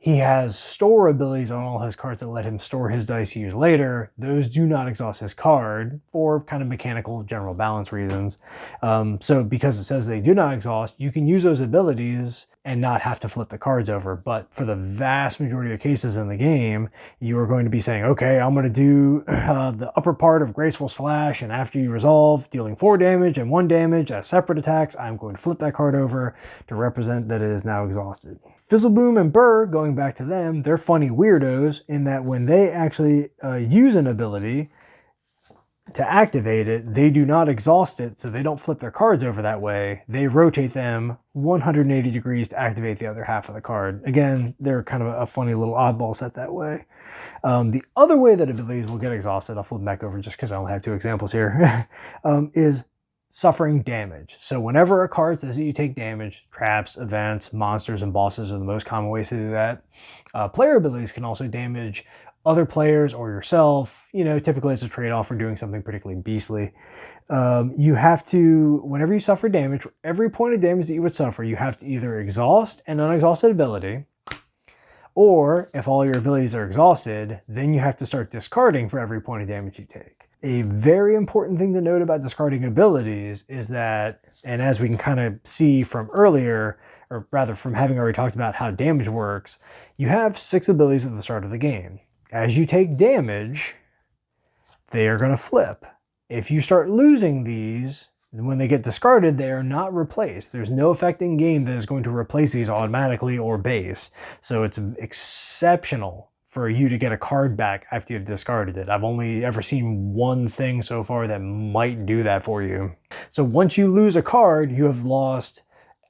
He has store abilities on all his cards that let him store his dice to use later. Those do not exhaust his card for kind of mechanical general balance reasons. So because it says they do not exhaust, you can use those abilities and not have to flip the cards over. But for the vast majority of cases in the game, you are going to be saying, okay, I'm going to do the upper part of Graceful Slash, and after you resolve, dealing 4 damage and 1 damage as separate attacks, I'm going to flip that card over to represent that it is now exhausted. Fizzleboom and Burr, going back to them, they're funny weirdos in that when they actually use an ability to activate it, they do not exhaust it, so they don't flip their cards over that way. They rotate them 180 degrees to activate the other half of the card. Again, they're kind of a funny little oddball set that way. The other way that abilities will get exhausted, I'll flip back over just because I only have 2 examples here, is suffering damage. So whenever a card says that you take damage, traps, events, monsters, and bosses are the most common ways to do that. Player abilities can also damage other players or yourself. Typically it's a trade-off for doing something particularly beastly. You have to, whenever you suffer damage, for every point of damage that you would suffer, you have to either exhaust an unexhausted ability, or if all your abilities are exhausted, then you have to start discarding for every point of damage you take. A very important thing to note about discarding abilities is that, and as we can kind of see from earlier, or rather from having already talked about how damage works, you have 6 abilities at the start of the game. As you take damage, they are going to flip. If you start losing these, when they get discarded, they are not replaced. There's no effect in game that is going to replace these automatically or base. So it's exceptional for you to get a card back after you've discarded it. I've only ever seen one thing so far that might do that for you. So once you lose a card, you have lost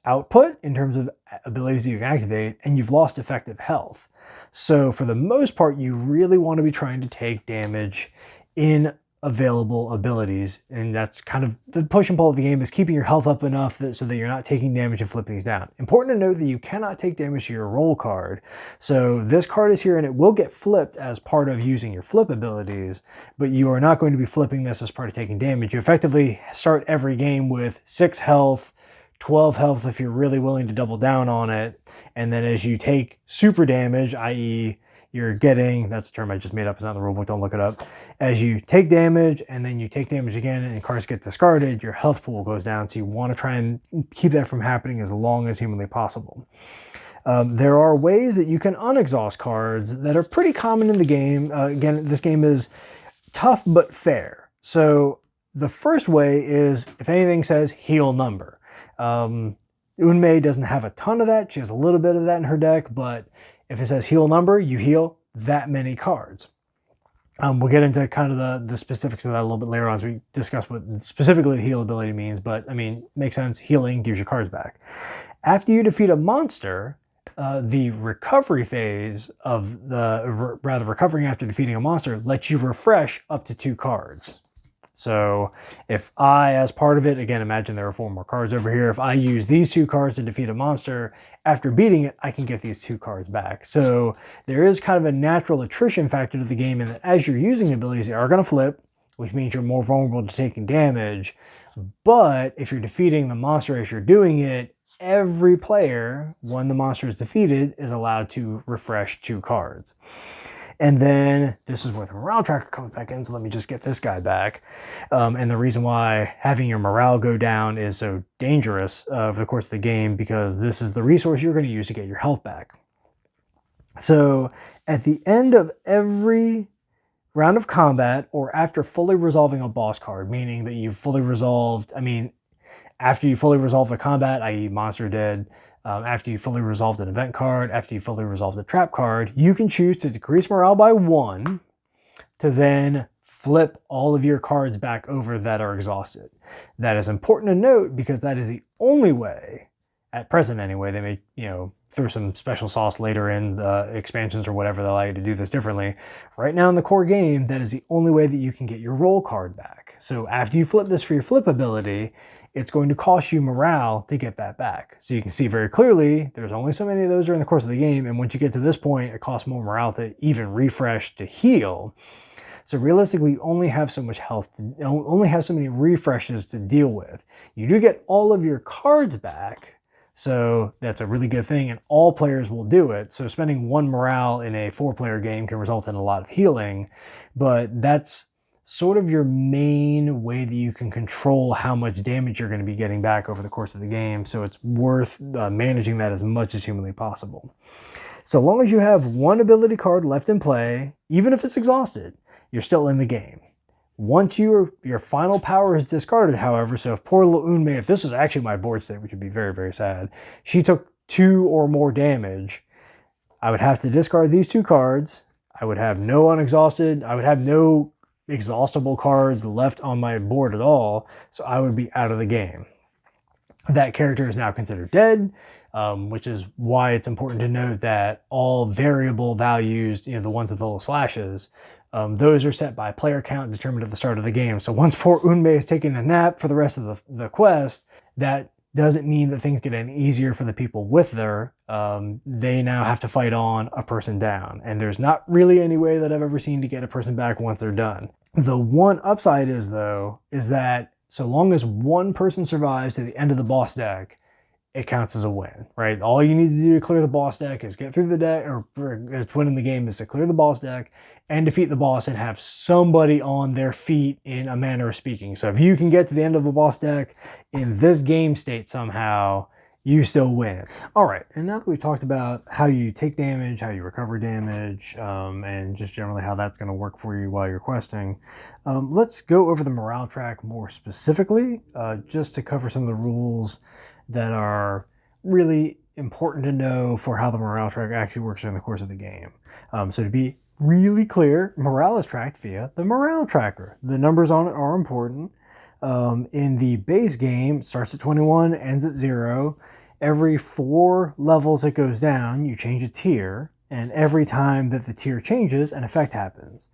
output in terms of abilities that you can activate, and you've lost effective health. So for the most part, you really want to be trying to take damage in available abilities, and that's kind of the push and pull of the game, is keeping your health up enough so that you're not taking damage and flipping these down. Important to note that you cannot take damage to your roll card. So this card is here and it will get flipped as part of using your flip abilities, but you are not going to be flipping this as part of taking damage. You effectively start every game with 6 health, 12 health if you're really willing to double down on it, and then as you take super damage, i.e. you're getting, that's a term I just made up, it's not in the rulebook, don't look it up. As you take damage and then you take damage again and cards get discarded, your health pool goes down. So you want to try and keep that from happening as long as humanly possible. There are ways that you can unexhaust cards that are pretty common in the game. Again, this game is tough but fair. So the first way is if anything says heal number. Unmei doesn't have a ton of that. She has a little bit of that in her deck, but if it says heal number, you heal that many cards. We'll get into kind of the specifics of that a little bit later on as we discuss what specifically the heal ability means, but I mean, makes sense. Healing gives you cards back. After you defeat a monster, the recovery phase of recovering after defeating a monster lets you refresh up to 2 cards. So if I, as part of it, again, imagine there are 4 more cards over here. If I use these 2 cards to defeat a monster, after beating it, I can get these 2 cards back. So there is kind of a natural attrition factor to the game in that as you're using abilities, they are going to flip, which means you're more vulnerable to taking damage. But if you're defeating the monster as you're doing it, every player, when the monster is defeated, is allowed to refresh 2 cards. And then this is where the morale tracker comes back in, so let me just get this guy back. And the reason why having your morale go down is so dangerous over the course of the game, because this is the resource you're going to use to get your health back. So at the end of every round of combat, or after fully resolving a boss card, meaning that you've fully resolved, after you fully resolve the combat, i.e. monster dead, after you fully resolved an event card, after you fully resolved a trap card, you can choose to decrease morale by 1 to then flip all of your cards back over that are exhausted. That is important to note because that is the only way, at present anyway, they may, throw some special sauce later in the expansions or whatever that allow you to do this differently. Right now in the core game, that is the only way that you can get your roll card back. So after you flip this for your flip ability, it's going to cost you morale to get that back. So you can see very clearly, there's only so many of those during the course of the game, and once you get to this point, it costs more morale to even refresh to heal. So realistically, you only have so much health, only have so many refreshes to deal with. You do get all of your cards back, so that's a really good thing, and all players will do it. So spending 1 morale in a 4-player game can result in a lot of healing, but that's sort of your main way that you can control how much damage you're going to be getting back over the course of the game. So it's worth managing that as much as humanly possible. So long as you have 1 ability card left in play, even if it's exhausted, you're still in the game. Once your final power is discarded, however, so if poor little Unmei, if this was actually my board state, which would be very, very sad, she took 2 or more damage, I would have to discard these 2 cards. I would have no unexhausted, I would have no exhaustible cards left on my board at all, so I would be out of the game. That character is now considered dead, which is why it's important to note that all variable values, the ones with the little slashes, those are set by player count determined at the start of the game. So once poor Unmei is taking a nap for the rest of the quest, that doesn't mean that things get any easier for the people with her. They now have to fight on a person down. And there's not really any way that I've ever seen to get a person back once they're done. The one upside is that so long as 1 person survives to the end of the boss deck, it counts as a win, right? All you need to do to clear the boss deck is get through the deck, or to win in the game is to clear the boss deck and defeat the boss and have somebody on their feet in a manner of speaking. So if you can get to the end of a boss deck in this game state somehow, you still win. All right, and now that we've talked about how you take damage, how you recover damage, and just generally how that's going to work for you while you're questing, let's go over the morale track more specifically, just to cover some of the rules that are really important to know for how the morale track actually works during the course of the game. So to be really clear, morale is tracked via the morale tracker. The numbers on it are important. In the base game, it starts at 21, ends at 0. Every 4 levels it goes down, you change a tier, and every time that the tier changes, an effect happens.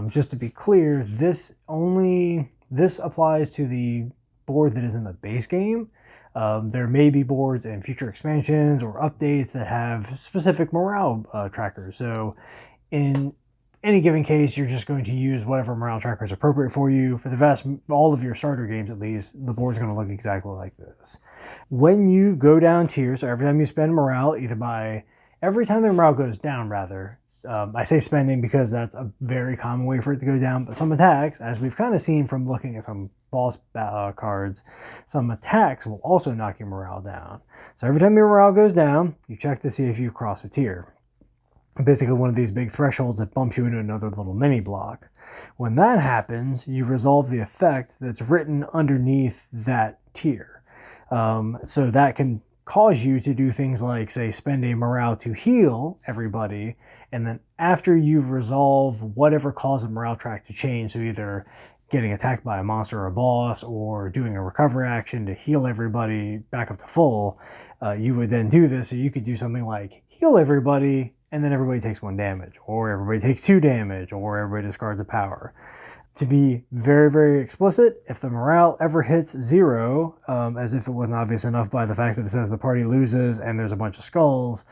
Just to be clear, this applies to the board that is in the base game. There may be boards in future expansions or updates that have specific morale trackers. So in any given case, you're just going to use whatever morale tracker is appropriate for you. For all of your starter games at least, the board's going to look exactly like this. When you go down tiers, so every time you spend morale, every time the morale goes down rather, I say spending because that's a very common way for it to go down, but some attacks, as we've kind of seen from looking at some boss cards, some attacks will also knock your morale down. So every time your morale goes down, you check to see if you cross a tier. Basically one of these big thresholds that bumps you into another little mini block. When that happens, you resolve the effect that's written underneath that tier. So that can cause you to do things like, say, spend a morale to heal everybody, and then after you resolve whatever caused the morale track to change, so either getting attacked by a monster or a boss, or doing a recovery action to heal everybody back up to full, you would then do this. So you could do something like heal everybody, and then everybody takes 1 damage, or everybody takes 2 damage, or everybody discards a power. To be very, very explicit, if the morale ever hits 0, as if it wasn't obvious enough by the fact that it says the party loses and there's a bunch of skulls,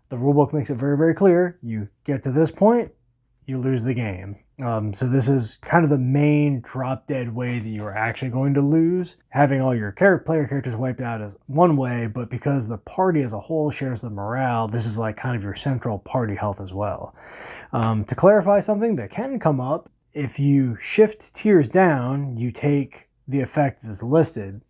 the rulebook makes it very, very clear. You get to this point, you lose the game. So this is kind of the main drop dead way that you're actually going to lose. Having all your player characters wiped out is one way, but because the party as a whole shares the morale, this is like kind of your central party health as well. To clarify something that can come up, if you shift tiers down, you take the effect that's listed.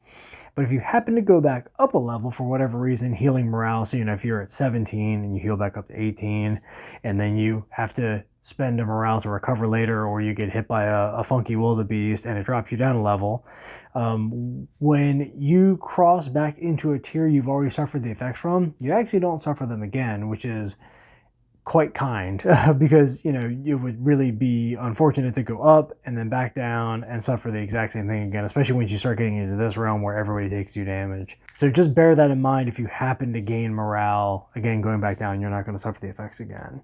But if you happen to go back up a level for whatever reason, healing morale, so if you're at 17 and you heal back up to 18, and then you have to spend a morale to recover later, or you get hit by a funky wildebeest and it drops you down a level, when you cross back into a tier you've already suffered the effects from, you actually don't suffer them again, which is quite kind because it would really be unfortunate to go up and then back down and suffer the exact same thing again, especially once you start getting into this realm where everybody takes 2 damage. So just bear that in mind. If you happen to gain morale, again going back down, you're not going to suffer the effects again.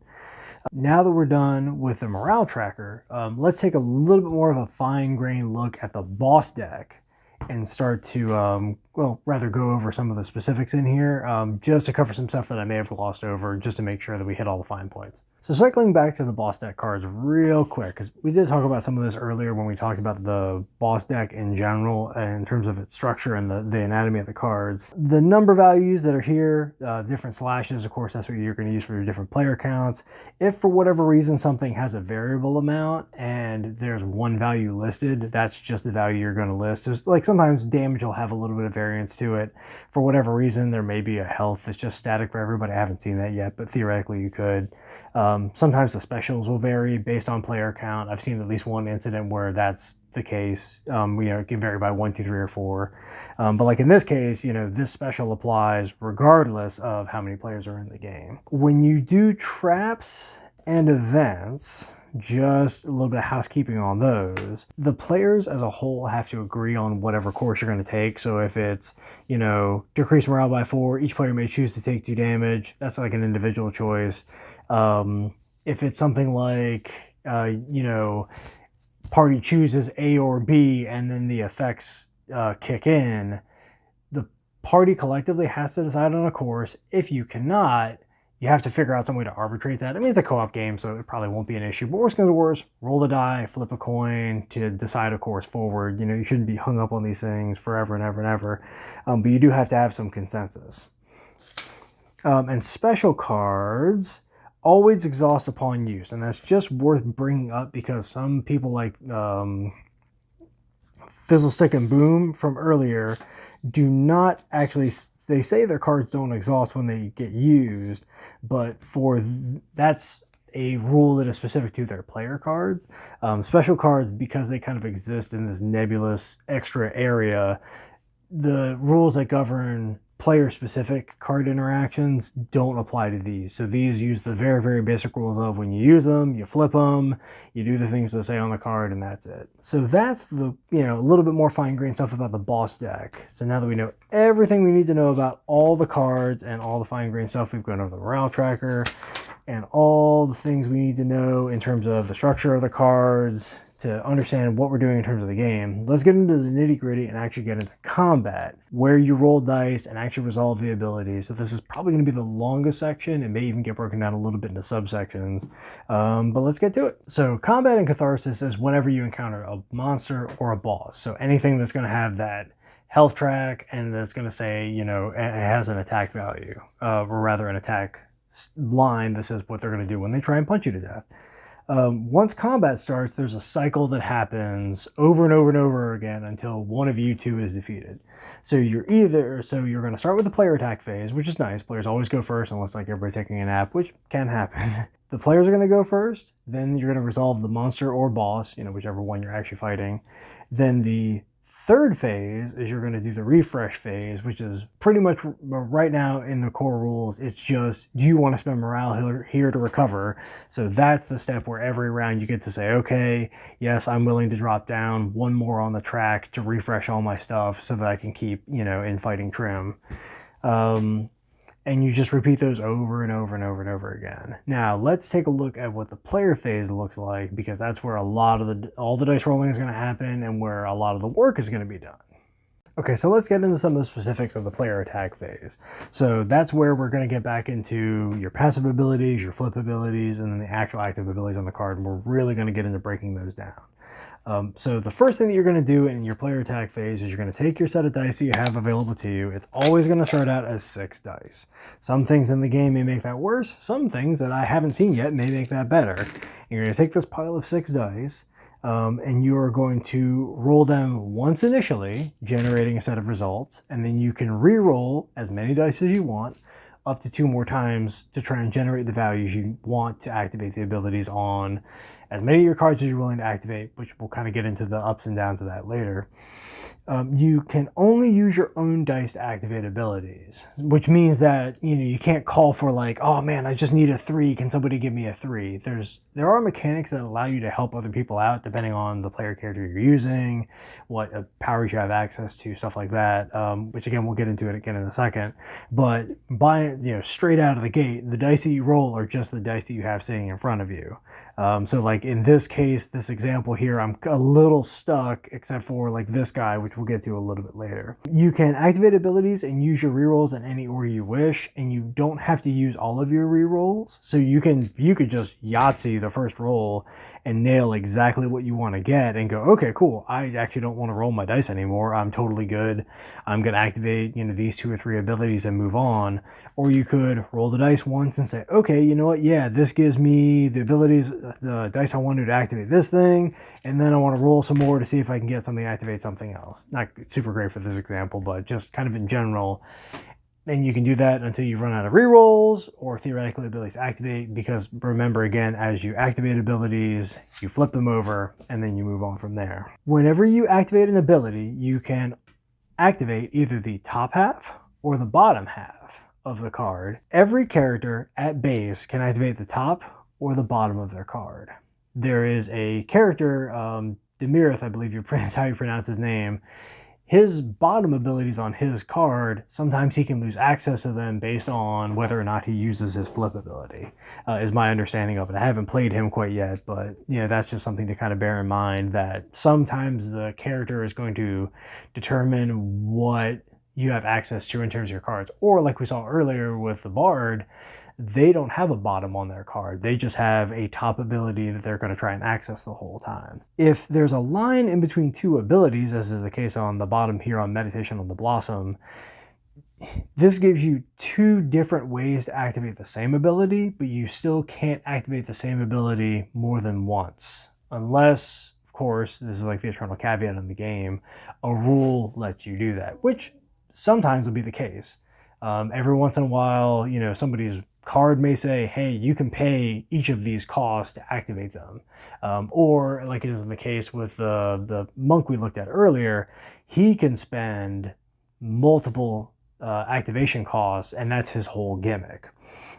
Now that we're done with the morale tracker, let's take a little bit more of a fine-grained look at the boss deck and start to, rather go over some of the specifics in here, just to cover some stuff that I may have glossed over, just to make sure that we hit all the fine points. So cycling back to the boss deck cards real quick, because we did talk about some of this earlier when we talked about the boss deck in general in terms of its structure and the anatomy of the cards. The number values that are here, different slashes, of course, that's what you're going to use for your different player counts. If for whatever reason something has a variable amount and there's one value listed, that's just the value you're going to list. So like sometimes damage will have a little bit of variance to it. For whatever reason, there may be a health that's just static for everybody. I haven't seen that yet, but theoretically you could. Sometimes the specials will vary based on player count. I've seen at least one incident where that's the case. It can vary by 1, 2, 3, or 4. But like in this case, this special applies regardless of how many players are in the game. When you do traps and events, just a little bit of housekeeping on those. The players as a whole have to agree on whatever course you're going to take. So if it's, decrease morale by 4, each player may choose to take 2 damage. That's like an individual choice. If it's something like, party chooses A or B and then the effects kick in, the party collectively has to decide on a course. If you cannot, you have to figure out some way to arbitrate that. I mean, it's a co-op game, so it probably won't be an issue. But worst comes to worst, roll the die, flip a coin to decide a course forward. You shouldn't be hung up on these things forever and ever and ever. But you do have to have some consensus. And special cards always exhaust upon use. And that's just worth bringing up because some people like Fizzle, Stick, and Boom from earlier do not actually... They say their cards don't exhaust when they get used, but that's a rule that is specific to their player cards. Special cards, because they kind of exist in this nebulous extra area, the rules that govern player-specific card interactions don't apply to these. So these use the very, very basic rules of when you use them, you flip them, you do the things that say on the card, and that's it. So that's the, a little bit more fine-grained stuff about the boss deck. So now that we know everything we need to know about all the cards and all the fine-grained stuff, we've gone over the morale tracker and all the things we need to know in terms of the structure of the cards, to understand what we're doing in terms of the game. Let's get into the nitty-gritty and actually get into combat, where you roll dice and actually resolve the abilities. So this is probably going to be the longest section. It may even get broken down a little bit into subsections, but let's get to it. So combat in Catharsis is whenever you encounter a monster or a boss. So anything that's going to have that health track and that's going to say, it has an attack value, or rather an attack line that says what they're going to do when they try and punch you to death. Once combat starts, there's a cycle that happens over and over and over again until one of you two is defeated. So you're going to start with the player attack phase, which is nice. Players always go first unless like everybody's taking a nap, which can happen. The players are going to go first. Then you're going to resolve the monster or boss, whichever one you're actually fighting. Then the third phase is you're going to do the refresh phase, which is pretty much right now in the core rules. It's just, do you want to spend morale here to recover? So that's the step where every round you get to say, okay, yes, I'm willing to drop down one more on the track to refresh all my stuff so that I can keep, in fighting trim. And And you just repeat those over and over and over and over again. Now, let's take a look at what the player phase looks like, because that's where all the dice rolling is going to happen and where a lot of the work is going to be done. Okay, so let's get into some of the specifics of the player attack phase. So that's where we're going to get back into your passive abilities, your flip abilities, and then the actual active abilities on the card, and we're really going to get into breaking those down. So the first thing that you're going to do in your player attack phase is you're going to take your set of dice that you have available to you. It's always going to start out as 6 dice. Some things in the game may make that worse. Some things that I haven't seen yet may make that better. You're going to take this pile of 6 dice, and you are going to roll them once initially, generating a set of results, and then you can re-roll as many dice as you want, up to 2 more times, to try and generate the values you want to activate the abilities on as many of your cards as you're willing to activate, which we'll kind of get into the ups and downs of that later. You can only use your own dice to activate abilities, which means that you can't call for like, oh man, I just need a 3. Can somebody give me a 3? There are mechanics that allow you to help other people out depending on the player character you're using, what powers you have access to, stuff like that. Which again, we'll get into it again in a second. But straight out of the gate, the dice that you roll are just the dice that you have sitting in front of you. So like in this case, this example here, I'm a little stuck except for like this guy, which we'll get to a little bit later. You can activate abilities and use your rerolls in any order you wish, and you don't have to use all of your rerolls. So you could just Yahtzee the first roll and nail exactly what you want to get and go, okay, cool. I actually don't want to roll my dice anymore. I'm totally good. I'm going to activate, these 2 or 3 abilities and move on. Or you could roll the dice once and say, okay, you know what? Yeah, this gives me the abilities, the dice I wanted to activate this thing. And then I want to roll some more to see if I can get something to activate something else. Not super great for this example, but just kind of in general. And you can do that until you run out of rerolls or theoretical abilities to activate, because remember, again, as you activate abilities, you flip them over and then you move on from there. Whenever you activate an ability, you can activate either the top half or the bottom half of the card. Every character at base can activate the top or the bottom of their card. There is a character, Demirith, I believe is how you pronounce his name. His bottom abilities on his card, sometimes he can lose access to them based on whether or not he uses his flip ability, is my understanding of it. I haven't played him quite yet, but that's just something to kind of bear in mind, that sometimes the character is going to determine what you have access to in terms of your cards. Or like we saw earlier with the Bard, they don't have a bottom on their card. They just have a top ability that they're going to try and access the whole time. If there's a line in between 2 abilities, as is the case on the bottom here on Meditation on the Blossom, this gives you 2 different ways to activate the same ability, but you still can't activate the same ability more than once. Unless, of course, this is like the eternal caveat in the game, a rule lets you do that, which sometimes will be the case. Every once in a while, somebody's card may say, hey, you can pay each of these costs to activate them. Or like it is in the case with the monk we looked at earlier, he can spend multiple activation costs, and that's his whole gimmick.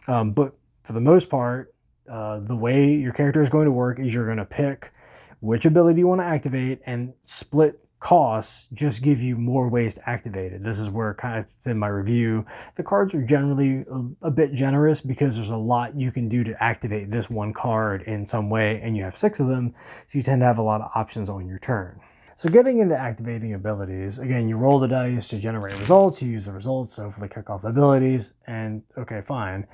But for the most part, the way your character is going to work is you're going to pick which ability you want to activate, and split costs just give you more ways to activate it. This is where kind of it's in my review. The cards are generally a bit generous because there's a lot you can do to activate this one card in some way, and you have 6 of them, so you tend to have a lot of options on your turn. So getting into activating abilities, again, you roll the dice to generate results, you use the results to hopefully kick off abilities, and okay, fine.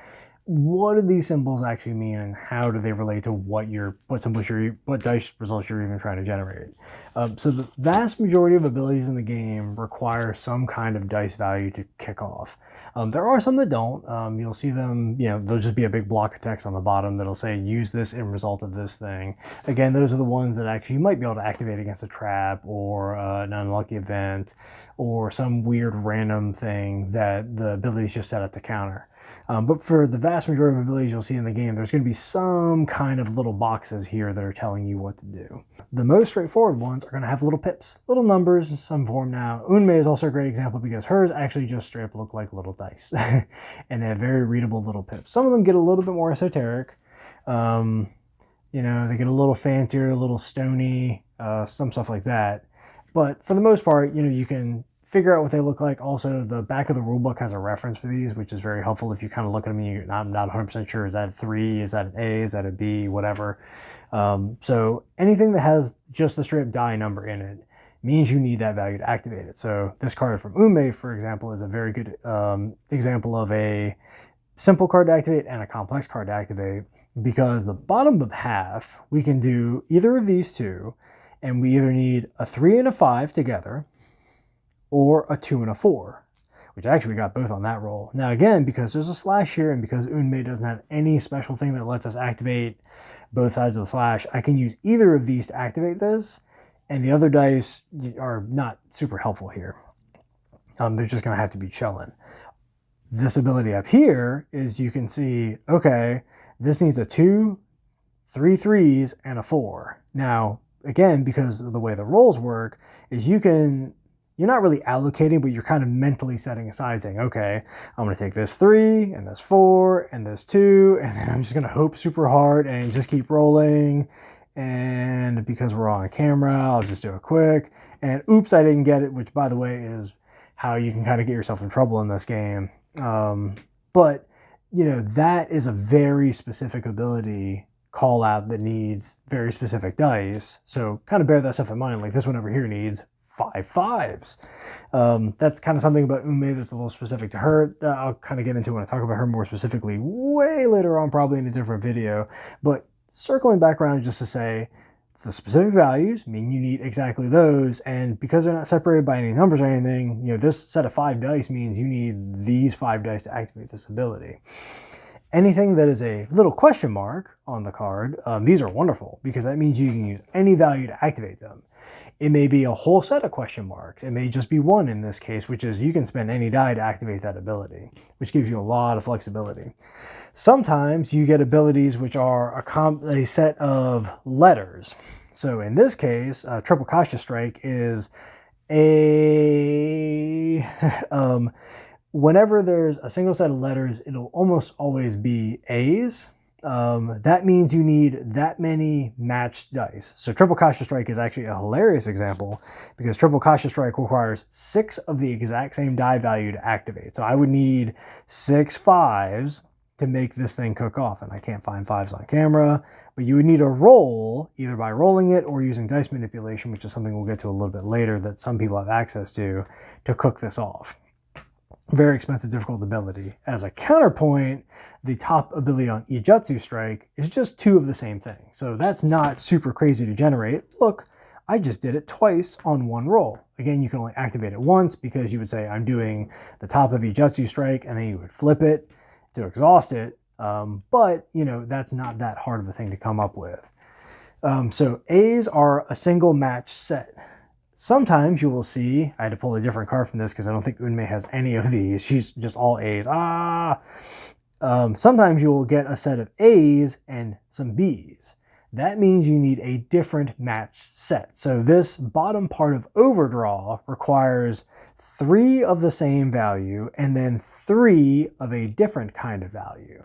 What do these symbols actually mean, and how do they relate to what dice results you're even trying to generate? So the vast majority of abilities in the game require some kind of dice value to kick off. There are some that don't. You'll see them, there'll just be a big block of text on the bottom that'll say, use this in result of this thing. Again, those are the ones that actually you might be able to activate against a trap or an unlucky event or some weird random thing that the ability is just set up to counter. But for the vast majority of abilities you'll see in the game, there's going to be some kind of little boxes here that are telling you what to do. The most straightforward ones are going to have little pips, little numbers in some form now. Unmei is also a great example because hers actually just straight up look like little dice. And they have very readable little pips. Some of them get a little bit more esoteric. They get a little fancier, a little stony, some stuff like that. But for the most part, you can figure out what they look like. Also, the back of the rulebook has a reference for these, which is very helpful if you kind of look at them and you're not 100% sure, is that a 3, is that an A, is that a B, whatever. So anything that has just the straight die number in it means you need that value to activate it. So this card from Unmei, for example, is a very good example of a simple card to activate and a complex card to activate, because the bottom of half, we can do either of these two, and we either need a 3 and a 5 together, or a 2 and a 4, which actually we got both on that roll. Now again, because there's a slash here, and because Unmei doesn't have any special thing that lets us activate both sides of the slash, I can use either of these to activate this, and the other dice are not super helpful here. They're just going to have to be chilling. This ability up here is, you can see, okay, this needs a 2, 3 3s, and a 4. Now, again, because of the way the rolls work, is you're not really allocating, but you're kind of mentally setting aside, saying, okay, I'm going to take this 3 and this 4 and this 2, and then I'm just going to hope super hard and just keep rolling. And because we're on camera, I'll just do it quick. And oops, I didn't get it, which, by the way, is how you can kind of get yourself in trouble in this game. But, that is a very specific ability call out that needs very specific dice. So kind of bear that stuff in mind. Like this one over here needs 5 5s. That's kind of something about Unmei that's a little specific to her. I'll kind of get into when I talk about her more specifically way later on, probably in a different video. But circling back around just to say, the specific values mean you need exactly those, and because they're not separated by any numbers or anything, this set of 5 dice means you need these 5 dice to activate this ability. Anything that is a little question mark on the card, these are wonderful, because that means you can use any value to activate them. It may be a whole set of question marks. It may just be one in this case, which is you can spend any die to activate that ability, which gives you a lot of flexibility. Sometimes you get abilities which are a set of letters. So in this case, Triple Cautious Strike is whenever there's a single set of letters, it'll almost always be A's. That means you need that many matched dice. So Triple Cautious Strike is actually a hilarious example, because Triple Cautious Strike requires 6 of the exact same die value to activate. So I would need 6 5s to make this thing cook off, and I can't find 5s on camera, but you would need a roll, either by rolling it or using dice manipulation, which is something we'll get to a little bit later that some people have access to cook this off. Very expensive, difficult ability. As a counterpoint, the top ability on Ijutsu Strike is just 2 of the same thing. So that's not super crazy to generate. Look, I just did it twice on 1 roll. Again, you can only activate it once, because you would say, I'm doing the top of Ijutsu Strike, and then you would flip it to exhaust it. But, that's not that hard of a thing to come up with. So A's are a single match set. Sometimes you will see, I had to pull a different card from this because I don't think Unmei has any of these. She's just all A's. Sometimes you will get a set of A's and some B's. That means you need a different matched set. So this bottom part of Overdraw requires 3 of the same value and then 3 of a different kind of value,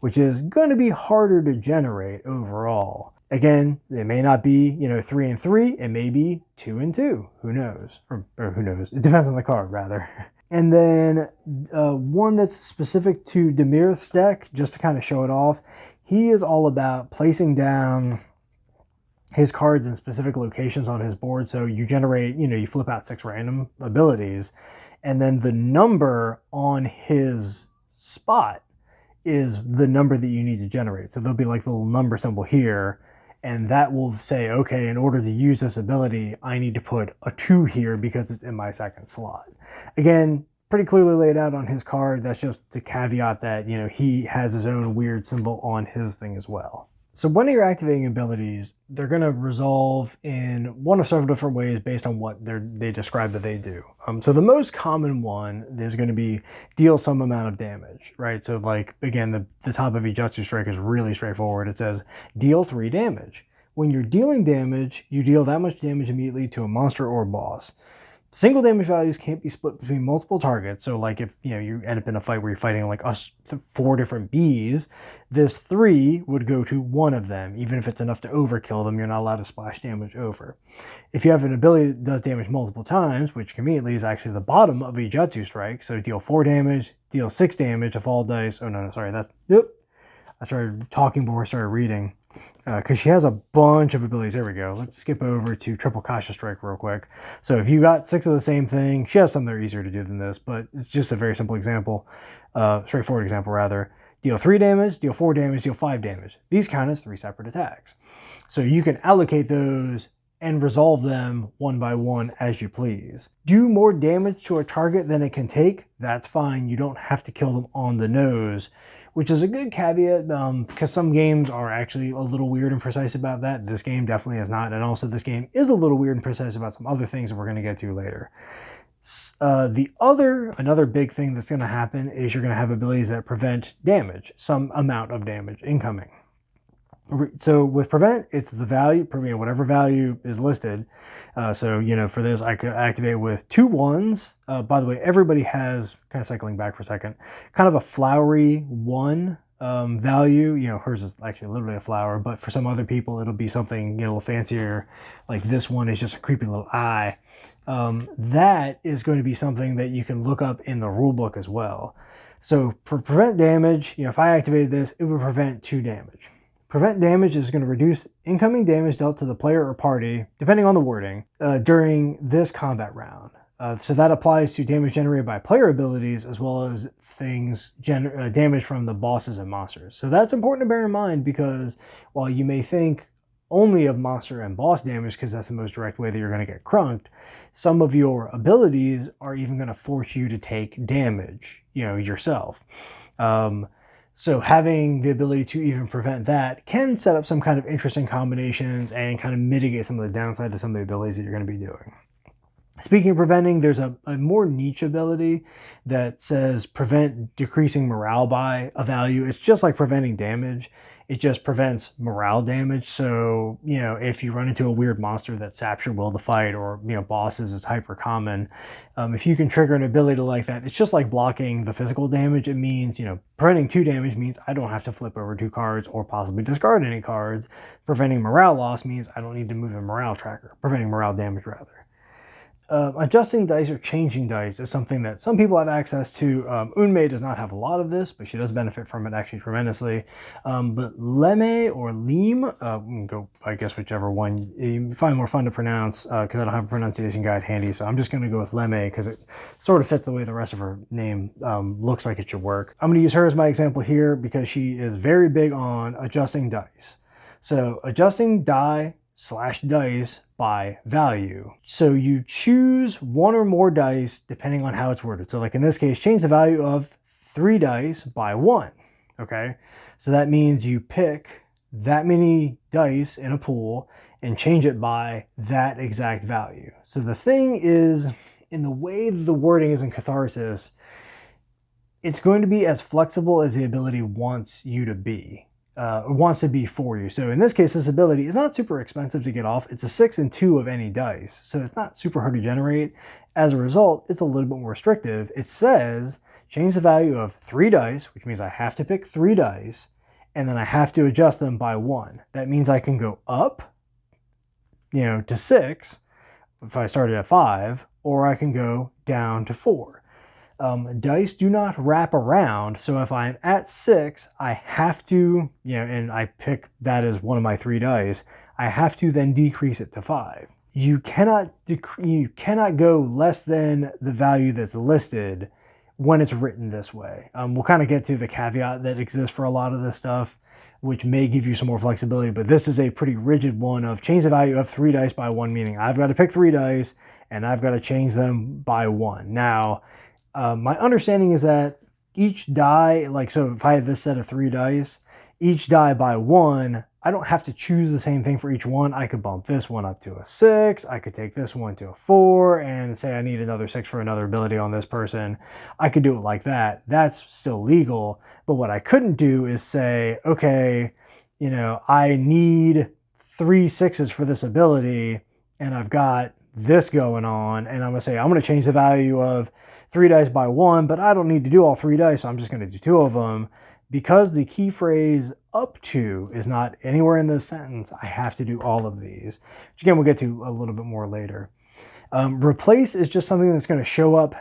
which is going to be harder to generate overall. Again, it may not be, 3 and 3, it may be 2 and 2, who knows, or who knows, it depends on the card rather. And then one that's specific to Demirth's deck, just to kind of show it off, he is all about placing down his cards in specific locations on his board. So you generate, you flip out 6 random abilities, and then the number on his spot is the number that you need to generate. So there'll be like the little number symbol here, and that will say, okay, in order to use this ability, I need to put a 2 here because it's in my 2nd slot. Again, pretty clearly laid out on his card. That's just to caveat that, he has his own weird symbol on his thing as well. So when you're activating abilities, they're going to resolve in one of several different ways based on what they describe that they do. So the most common one is going to be deal some amount of damage, right? So like, again, the top of Ijutsu Strike is really straightforward. It says deal 3 damage. When you're dealing damage, you deal that much damage immediately to a monster or boss. Single damage values can't be split between multiple targets. So like if you end up in a fight where you're fighting like 4 different bees, this 3 would go to one of them. Even if it's enough to overkill them, you're not allowed to splash damage over. If you have an ability that does damage multiple times, which conveniently is actually the bottom of a Jutsu strike, so deal 4 damage, deal 6 damage if all dice. Oh no, sorry, that's I started talking before I started reading. Because she has a bunch of abilities. There we go. Let's skip over to Triple Kasha Strike real quick. So if you got 6 of the same thing, she has some that are easier to do than this, but it's just a very simple example, straightforward example rather. Deal 3 damage, deal 4 damage, deal 5 damage. These count as 3 separate attacks. So you can allocate those and resolve them one by one as you please. Do more damage to a target than it can take? That's fine. You don't have to kill them on the nose, which is a good caveat because some games are actually a little weird and precise about that. This game definitely is not, and also this game is a little weird and precise about some other things that we're going to get to later. Another big thing that's going to happen is you're going to have abilities that prevent damage, some amount of damage incoming. So with prevent, it's the value, whatever value is listed. So for this, I could activate with 2 1s. By the way, everybody has, kind of cycling back for a second, kind of a flowery 1 value. Hers is actually literally a flower, but for some other people, it'll be something a little fancier. Like this one is just a creepy little eye. That is going to be something that you can look up in the rulebook as well. So for prevent damage, if I activated this, it would prevent 2 damage. Prevent damage is going to reduce incoming damage dealt to the player or party, depending on the wording, during this combat round. So that applies to damage generated by player abilities as well as things damage from the bosses and monsters. So that's important to bear in mind because while you may think only of monster and boss damage because that's the most direct way that you're going to get crunked, some of your abilities are even going to force you to take damage, yourself. So having the ability to even prevent that can set up some kind of interesting combinations and kind of mitigate some of the downside to some of the abilities that you're going to be doing. Speaking of preventing, there's a more niche ability that says prevent decreasing morale by a value. It's just like preventing damage. It just prevents morale damage. So, if you run into a weird monster that saps your will to fight or, bosses, it's hyper common. If you can trigger an ability like that, it's just like blocking the physical damage. It means, preventing 2 damage means I don't have to flip over 2 cards or possibly discard any cards. Preventing morale loss means I don't need to move a morale tracker. Preventing morale damage, rather. Adjusting dice or changing dice is something that some people have access to. Unmei does not have a lot of this, but she does benefit from it actually tremendously. But Leme or Leem, we can go, I guess, whichever one you find more fun to pronounce because I don't have a pronunciation guide handy. So I'm just going to go with Leme because it sort of fits the way the rest of her name looks like it should work. I'm going to use her as my example here because she is very big on adjusting dice. So adjusting die/dice by value. So you choose 1 or more dice depending on how it's worded. So like in this case, change the value of 3 dice by 1. Okay, so that means you pick that many dice in a pool and change it by that exact value. So the thing is, in the way the wording is in Catharsis, it's going to be as flexible as the ability wants you to be. Wants to be for you. So in this case, this ability is not super expensive to get off. It's a 6 and 2 of any dice. So it's not super hard to generate. As a result, it's a little bit more restrictive. It says change the value of 3 dice, which means I have to pick 3 dice, and then I have to adjust them by 1. That means I can go up, to 6 if I started at 5, or I can go down to 4. Dice do not wrap around, so if I'm at 6, I have to, and I pick that as one of my 3 dice, I have to then decrease it to 5. You cannot go less than the value that's listed when it's written this way. We'll kind of get to the caveat that exists for a lot of this stuff, which may give you some more flexibility, but this is a pretty rigid one of change the value of 3 dice by 1, meaning I've got to pick 3 dice and I've got to change them by 1. Now, my understanding is that each die, so if I had this set of 3 dice, each die by 1, I don't have to choose the same thing for each one. I could bump this one up to a 6. I could take this one to a 4 and say I need another 6 for another ability on this person. I could do it like that. That's still legal. But what I couldn't do is say, okay, I need 3 6s for this ability and I've got this going on, and I'm going to say, I'm going to change the value of 3 dice by 1, but I don't need to do all 3 dice, so I'm just going to do 2 of them. Because the key phrase up to is not anywhere in this sentence, I have to do all of these, which again, we'll get to a little bit more later. Replace is just something that's going to show up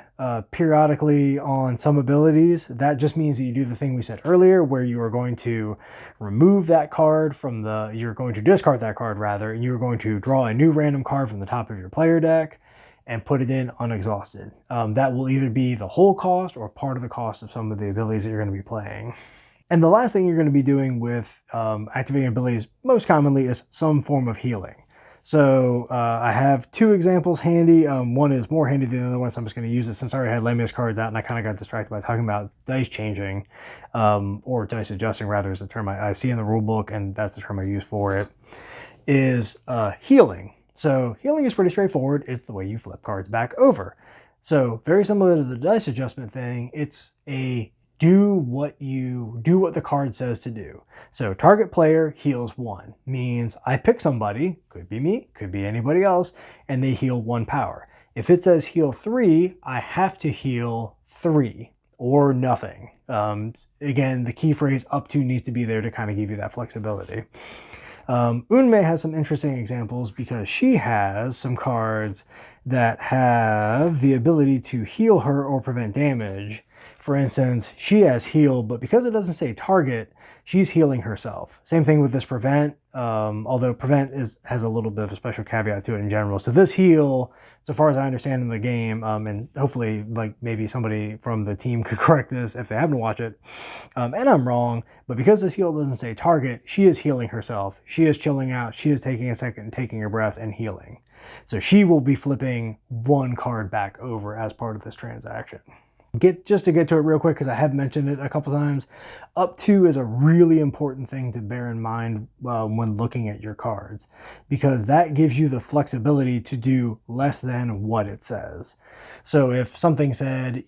periodically on some abilities. That just means that you do the thing we said earlier, where you are going to remove that card from you're going to discard that card rather, and you're going to draw a new random card from the top of your player deck and put it in unexhausted. That will either be the whole cost or part of the cost of some of the abilities that you're going to be playing. And the last thing you're going to be doing with activating abilities most commonly is some form of healing. So I have 2 examples handy. One is more handy than the other one, so I'm just going to use it since I already had Lemia's cards out and I kind of got distracted by talking about dice changing, or dice adjusting rather is the term I see in the rule book, and that's the term I use for it, is healing. So healing is pretty straightforward. It's the way you flip cards back over. So very similar to the dice adjustment thing, it's a do what the card says to do. So target player heals 1 means I pick somebody, could be me, could be anybody else, and they heal 1 power. If it says heal 3, I have to heal 3 or nothing. Again, the key phrase up to needs to be there to kind of give you that flexibility. Unmei has some interesting examples because she has some cards that have the ability to heal her or prevent damage. For instance, she has heal, but because it doesn't say target, she's healing herself. Same thing with this prevent, although prevent has a little bit of a special caveat to it in general. So this heal, so far as I understand in the game, and hopefully like maybe somebody from the team could correct this if they happen to watch it, and I'm wrong, but because this heal doesn't say target, she is healing herself. She is chilling out. She is taking a second, taking a breath and healing. So she will be flipping 1 card back over as part of this transaction. Just to get to it real quick, because I have mentioned it a couple times, up to is a really important thing to bear in mind when looking at your cards, because that gives you the flexibility to do less than what it says. So if something said,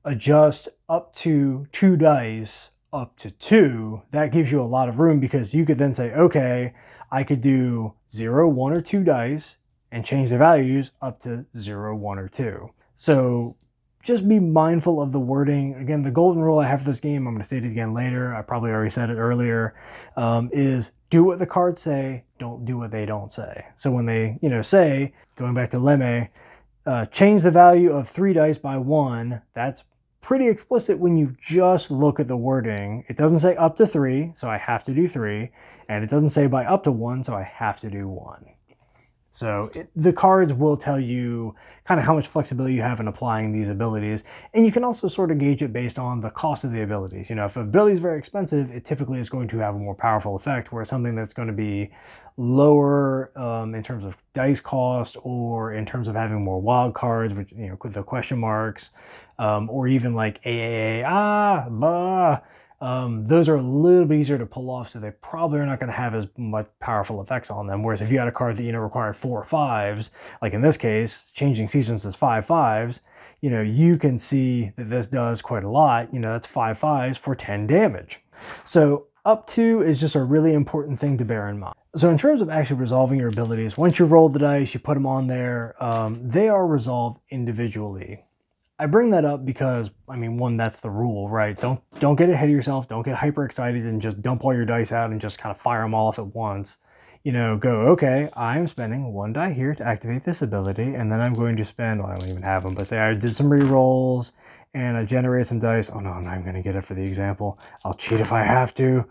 adjust up to 2 dice up to 2, that gives you a lot of room, because you could then say, okay, I could do 0, 1, or 2 dice and change the values up to 0, 1, or 2. So just be mindful of the wording. Again, the golden rule I have for this game, I'm going to state it again later, I probably already said it earlier, is do what the cards say, don't do what they don't say. So when they, say, going back to Lemme, change the value of 3 dice by 1, that's pretty explicit when you just look at the wording. It doesn't say up to 3, so I have to do 3, and it doesn't say by up to 1, so I have to do 1. So the cards will tell you kind of how much flexibility you have in applying these abilities. And you can also sort of gauge it based on the cost of the abilities. If an ability is very expensive, it typically is going to have a more powerful effect, whereas something that's going to be lower in terms of dice cost, or in terms of having more wild cards, which, with the question marks, or even like those are a little bit easier to pull off, so they probably are not going to have as much powerful effects on them. Whereas if you had a card that required 4 5s, like in this case, changing seasons is 5 5s, you can see that this does quite a lot. That's 5 5s for 10 damage. So up to is just a really important thing to bear in mind. So in terms of actually resolving your abilities, once you've rolled the dice, you put them on there, they are resolved individually. I bring that up because, one, that's the rule, right? Don't get ahead of yourself. Don't get hyper excited and just dump all your dice out and just kind of fire them all off at once. Go, okay, I'm spending 1 die here to activate this ability, and then I'm going to spend, I don't even have them, but say I did some re-rolls and I generated some dice. Oh no, I'm not even going to get it for the example. I'll cheat if I have to.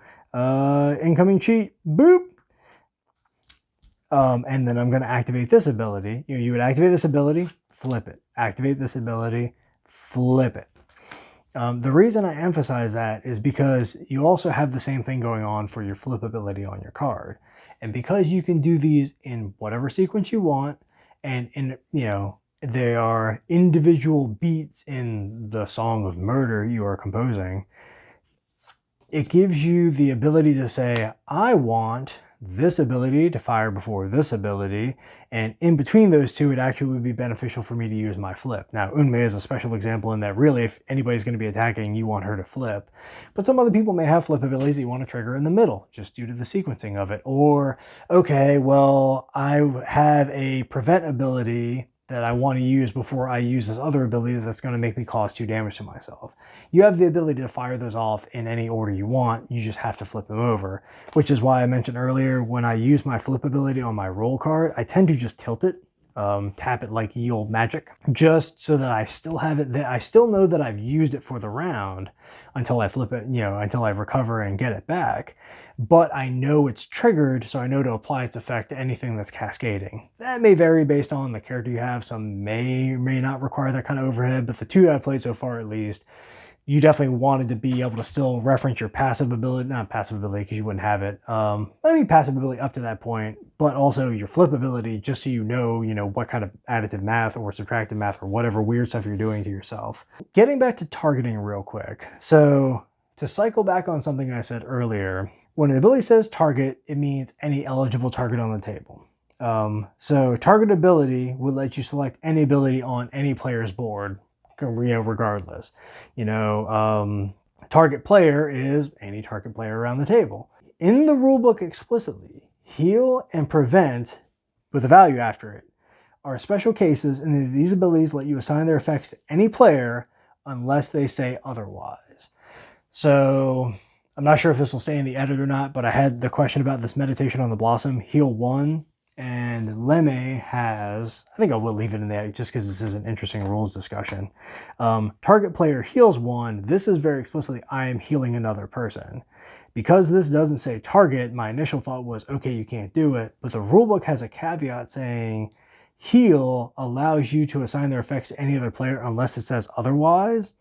Incoming cheat, boop. And then I'm going to activate this ability. You would activate this ability, flip it. Activate this ability, flip it. The reason I emphasize that is because you also have the same thing going on for your flip ability on your card. And because you can do these in whatever sequence you want, and they are individual beats in the song of murder you are composing, it gives you the ability to say, I want this ability to fire before this ability, and in between those two, it actually would be beneficial for me to use my flip. Now, Unmei is a special example in that really, if anybody's going to be attacking, you want her to flip. But some other people may have flip abilities that you want to trigger in the middle, just due to the sequencing of it. Or, okay, well, I have a prevent ability that I want to use before I use this other ability that's going to make me cause 2 damage to myself. You have the ability to fire those off in any order you want, you just have to flip them over, which is why I mentioned earlier when I use my flip ability on my roll card, I tend to just tilt it, tap it like ye olde magic, just so that I still have it, that I still know that I've used it for the round until I flip it, until I recover and get it back. But I know it's triggered, so I know to apply its effect to anything that's cascading. That may vary based on the character you have. Some may or may not require that kind of overhead, but the 2 I've played so far at least, you definitely wanted to be able to still reference your passive ability, not passive ability because you wouldn't have it, passive ability up to that point, but also your flip ability, just so you know what kind of additive math or subtractive math or whatever weird stuff you're doing to yourself. Getting back to targeting real quick. So to cycle back on something I said earlier, when an ability says target, it means any eligible target on the table. So target ability would let you select any ability on any player's board, regardless. Target player is any target player around the table. In the rulebook explicitly, heal and prevent, with a value after it, are special cases, and these abilities let you assign their effects to any player unless they say otherwise. So I'm not sure if this will stay in the edit or not, but I had the question about this meditation on the blossom, heal 1, and Lemme has, I think I will leave it in there just because this is an interesting rules discussion. Target player heals 1. This is very explicitly, I am healing another person. Because this doesn't say target, my initial thought was, okay, you can't do it. But the rulebook has a caveat saying heal allows you to assign their effects to any other player unless it says otherwise.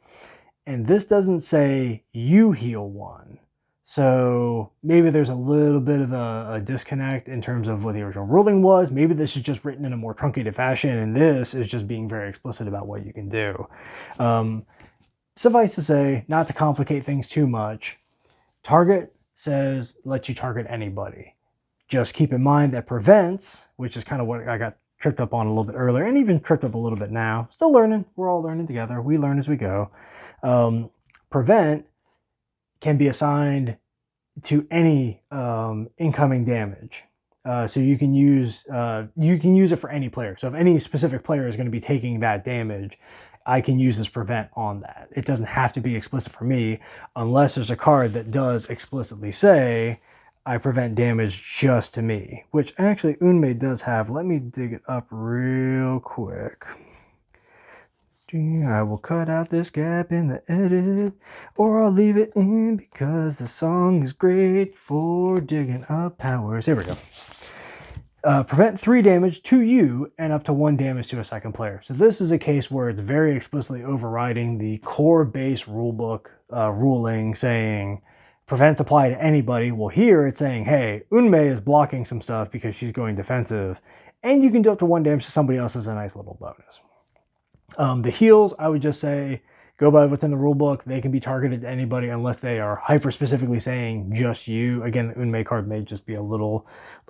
And this doesn't say you heal 1. So maybe there's a little bit of a disconnect in terms of what the original ruling was. Maybe this is just written in a more truncated fashion, and this is just being very explicit about what you can do. Suffice to say, not to complicate things too much, target says let you target anybody. Just keep in mind that prevents, which is kind of what I got tripped up on a little bit earlier, and even tripped up a little bit now. Still learning. We're all learning together. We learn as we go. Prevent can be assigned to any incoming damage. So you can use it for any player. So if any specific player is going to be taking that damage, I can use this prevent on that. It doesn't have to be explicit for me unless there's a card that does explicitly say I prevent damage just to me, which actually Unmei does have. Let me dig it up real quick. I will cut out this gap in the edit, or I'll leave it in because the song is great for digging up powers. Here we go. Prevent 3 damage to you and up to 1 damage to a second player. So this is a case where it's very explicitly overriding the core base rulebook ruling saying prevents apply to anybody. Well, here it's saying, hey, Unmei is blocking some stuff because she's going defensive, and you can do up to 1 damage to somebody else as a nice little bonus. The heals, I would just say, go by what's in the rulebook. They can be targeted to anybody unless they are hyper specifically saying just you. Again, the Unmei card may just be a little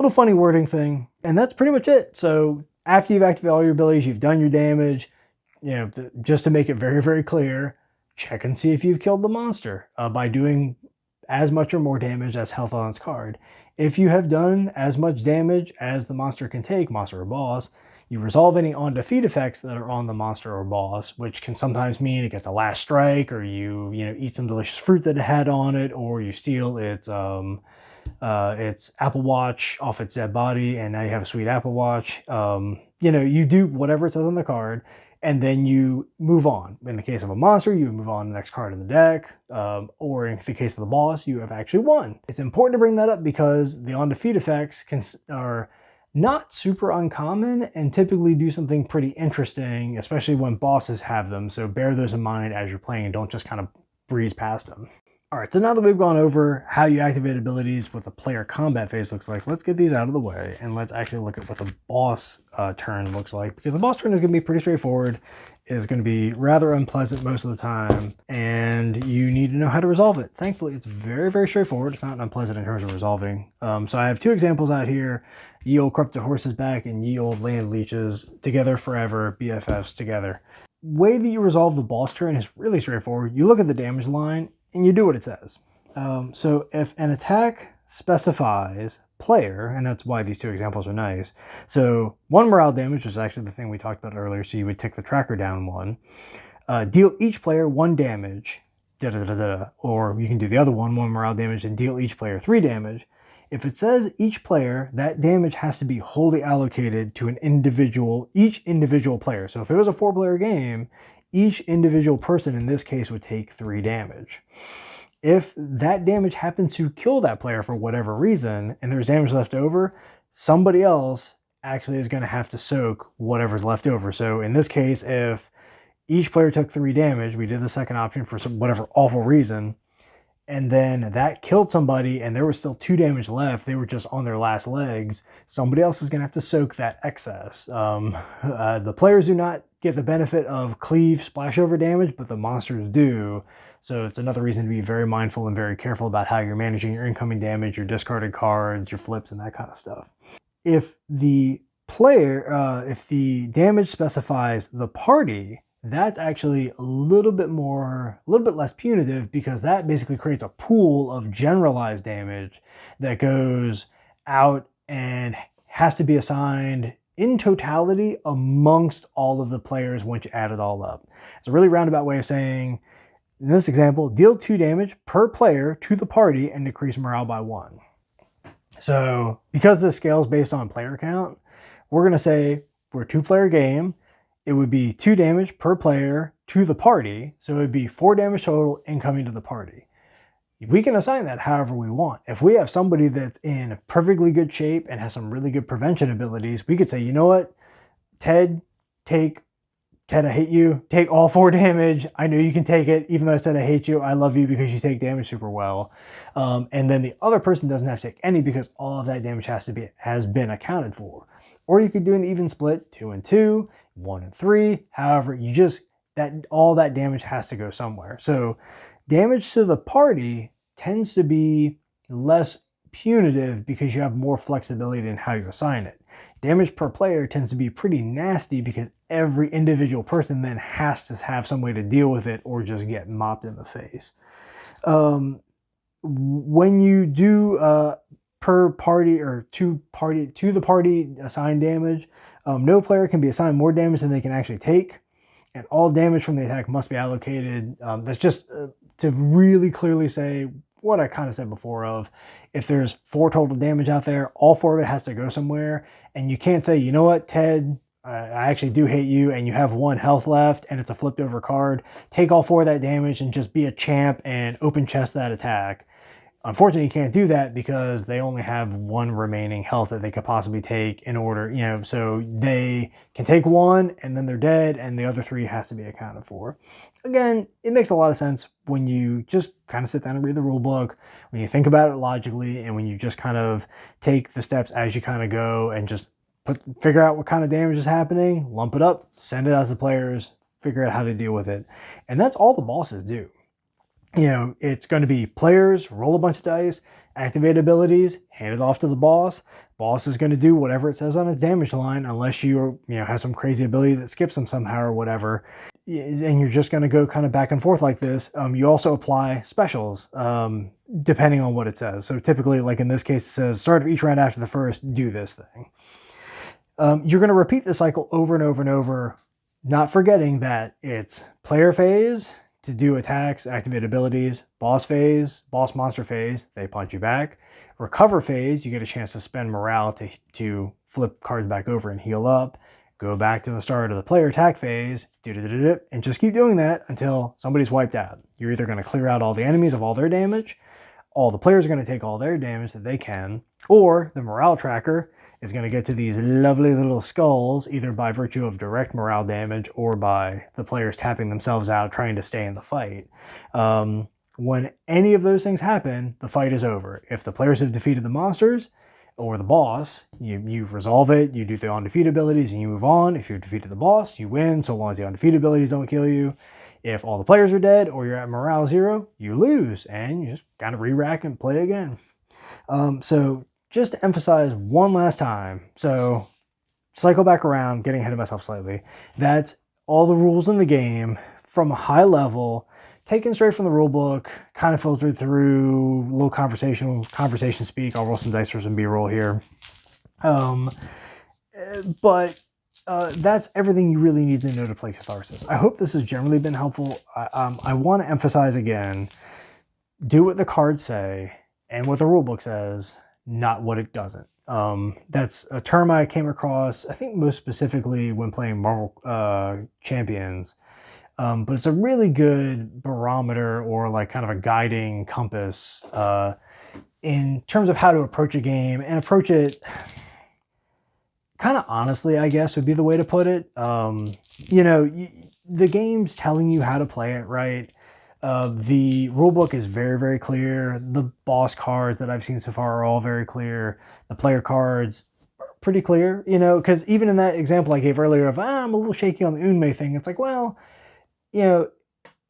funny wording thing. And that's pretty much it. So after you've activated all your abilities, you've done your damage, just to make it very, very clear, check and see if you've killed the monster by doing as much or more damage as health on its card. If you have done as much damage as the monster can take, monster or boss, you resolve any on defeat effects that are on the monster or boss, which can sometimes mean it gets a last strike, or you eat some delicious fruit that it had on it, or you steal its Apple Watch off its dead body, and now you have a sweet Apple Watch. You do whatever it says on the card, and then you move on. In the case of a monster, you move on to the next card in the deck, or in the case of the boss, you have actually won. It's important to bring that up because the on defeat effects are not super uncommon and typically do something pretty interesting, especially when bosses have them. So bear those in mind as you're playing and don't just kind of breeze past them. All right, so now that we've gone over how you activate abilities, what the player combat phase looks like, let's get these out of the way and let's actually look at what the boss turn looks like, because the boss turn is going to be pretty straightforward. Is going to be rather unpleasant most of the time, and you need to know how to resolve it. Thankfully, it's very, very straightforward. It's not unpleasant in terms of resolving. So I have two examples out here: Ye Olde Corrupted Horse's Back and Ye Olde Land Leeches, together forever, BFFs together. Way that you resolve the boss turn is really straightforward. You look at the damage line and you do what it says. So if an attack specifies player, and that's why these two examples are nice. So 1 morale damage, which is actually the thing we talked about earlier, so you would tick the tracker down 1. Deal each player 1 damage, or you can do the other one, 1 morale damage, and deal each player 3 damage. If it says each player, that damage has to be wholly allocated to each individual player. So if it was a 4-player game, each individual person in this case would take 3 damage. If that damage happens to kill that player for whatever reason, and there's damage left over, somebody else actually is going to have to soak whatever's left over. So in this case, if each player took 3 damage, we did the second option for whatever awful reason, and then that killed somebody and there was still 2 damage left, they were just on their last legs, somebody else is going to have to soak that excess. The players do not get the benefit of cleave splash over damage, but the monsters do. So it's another reason to be very mindful and very careful about how you're managing your incoming damage, your discarded cards, your flips, and that kind of stuff. If the damage specifies the party, that's actually a little bit less punitive, because that basically creates a pool of generalized damage that goes out and has to be assigned in totality amongst all of the players once you add it all up. It's a really roundabout way of saying, in this example, deal 2 damage per player to the party and decrease morale by 1. So because this scales based on player count, we're going to say for a 2-player game, it would be 2 damage per player to the party. So it would be 4 damage total incoming to the party. We can assign that however we want. If we have somebody that's in perfectly good shape and has some really good prevention abilities, we could say, you know what, Ted, I hate you. Take all 4 damage. I know you can take it. Even though I said I hate you, I love you because you take damage super well. And then the other person doesn't have to take any, because all of that damage has been accounted for. Or you could do an even split, 2 and 2, 1 and 3. However, all that damage has to go somewhere. So damage to the party tends to be less punitive because you have more flexibility in how you assign it. Damage per player tends to be pretty nasty because every individual person then has to have some way to deal with it or just get mopped in the face. When you do per party or to the party assigned damage, no player can be assigned more damage than they can actually take, and all damage from the attack must be allocated. That's just to really clearly say what I kind of said before of, if there's 4 total damage out there, all 4 of it has to go somewhere. And you can't say, you know what, Ted, I actually do hate you, and you have 1 health left and it's a flipped over card. Take all 4 of that damage and just be a champ and open chest that attack. Unfortunately, you can't do that because they only have 1 remaining health that they could possibly take in order, so they can take 1 and then they're dead, and the other 3 has to be accounted for. Again, it makes a lot of sense when you just kind of sit down and read the rule book, when you think about it logically, and when you just kind of take the steps as you kind of go and just figure out what kind of damage is happening, lump it up, send it out to the players, figure out how to deal with it. And that's all the bosses do. It's going to be players, roll a bunch of dice, activate abilities, hand it off to the boss. Boss is going to do whatever it says on its damage line, unless you have some crazy ability that skips them somehow or whatever. And you're just going to go kind of back and forth like this. You also apply specials depending on what it says. So typically, like in this case, it says start of each round after the first, do this thing. You're going to repeat this cycle over and over and over, not forgetting that it's player phase to do attacks, activate abilities, boss phase, boss monster phase, they punch you back. Recover phase, you get a chance to spend morale to flip cards back over and heal up. Go back to the start of the player attack phase, and just keep doing that until somebody's wiped out. You're either going to clear out all the enemies of all their damage, all the players are going to take all their damage that they can, or the morale tracker is going to get to these lovely little skulls, either by virtue of direct morale damage or by the players tapping themselves out trying to stay in the fight. When any of those things happen, the fight is over. If the players have defeated the monsters or the boss, you resolve it, you do the undefeated abilities, and you move on. If you've defeated the boss, you win, so long as the undefeated abilities don't kill you. If all the players are dead or you're at morale 0, you lose, and you just kind of re-rack and play again. So just to emphasize one last time, so cycle back around, getting ahead of myself slightly, that's all the rules in the game from a high level, taken straight from the rule book, kind of filtered through a little conversation speak. I'll roll some dice for some B-roll here. But that's everything you really need to know to play Catharsis. I hope this has generally been helpful. I want to emphasize again, do what the cards say and what the rulebook says, not what it doesn't. That's a term I came across, I think most specifically when playing Marvel Champions. But it's a really good barometer or like kind of a guiding compass in terms of how to approach a game and approach it kind of honestly, I guess would be the way to put it. You know, the game's telling you how to play it, right? The rulebook is very, very clear. The boss cards that I've seen so far are all very clear. The player cards are pretty clear, you know, because even in that example I gave earlier of, I'm a little shaky on the Unmei thing, it's like, well, you know,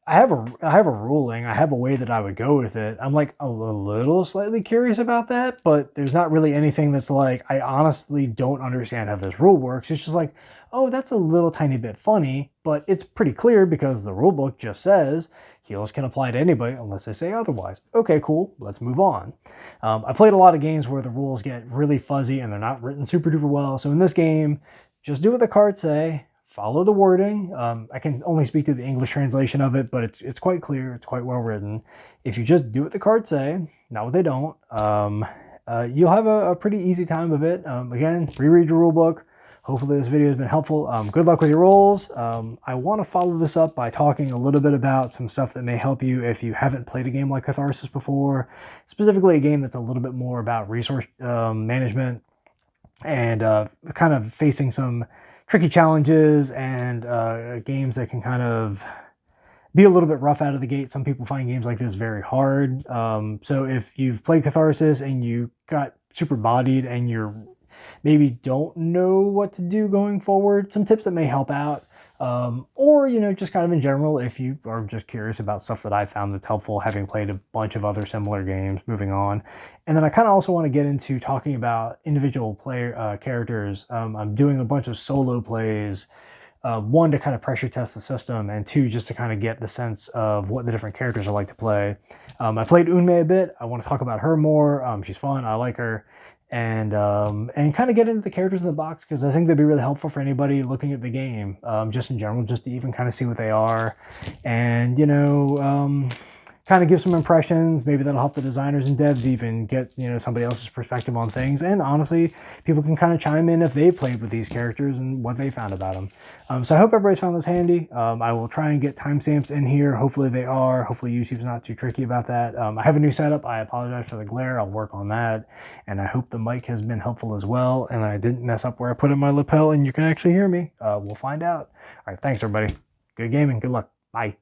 I have a ruling. I have a way that I would go with it. I'm like a little slightly curious about that, but there's not really anything that's like, I honestly don't understand how this rule works. It's just like, oh, that's a little tiny bit funny, but it's pretty clear because the rule book just says heals can apply to anybody unless they say otherwise. Okay, cool. Let's move on. I played a lot of games where the rules get really fuzzy and they're not written super duper well. So in this game, just do what the cards say. Follow the wording. I can only speak to the English translation of it, but it's quite clear. It's quite well written. If you just do what the cards say, not what they don't, you'll have a pretty easy time of it. Again, reread your rule book. Hopefully this video has been helpful. Good luck with your rolls. I want to follow this up by talking a little bit about some stuff that may help you if you haven't played a game like Catharsis before, specifically a game that's a little bit more about resource management and kind of facing some tricky challenges and games that can kind of be a little bit rough out of the gate. Some people find games like this very hard. So if you've played Catharsis and you got super bodied and you're maybe don't know what to do going forward, some tips that may help out. Or, you know, just kind of in general, if you are just curious about stuff that I found that's helpful, having played a bunch of other similar games, moving on. And then I kind of also want to get into talking about individual player characters. I'm doing a bunch of solo plays, one to kind of pressure test the system, and two, just to kind of get the sense of what the different characters are like to play. I played Unmei a bit. I want to talk about her more. She's fun. I like her. And kind of get into the characters in the box, because I think they'd be really helpful for anybody looking at the game, just in general, just to even kind of see what they are, and, you know, kind of give some impressions. Maybe that'll help the designers and devs even get, you know, somebody else's perspective on things. And honestly, people can kind of chime in if they've played with these characters and what they found about them. So I hope everybody's found this handy. I will try and get timestamps in here. Hopefully they are. Hopefully YouTube's not too tricky about that. I have a new setup. I apologize for the glare. I'll work on that. And I hope the mic has been helpful as well. And I didn't mess up where I put in my lapel and you can actually hear me. We'll find out. All right. Thanks, everybody. Good gaming. Good luck. Bye.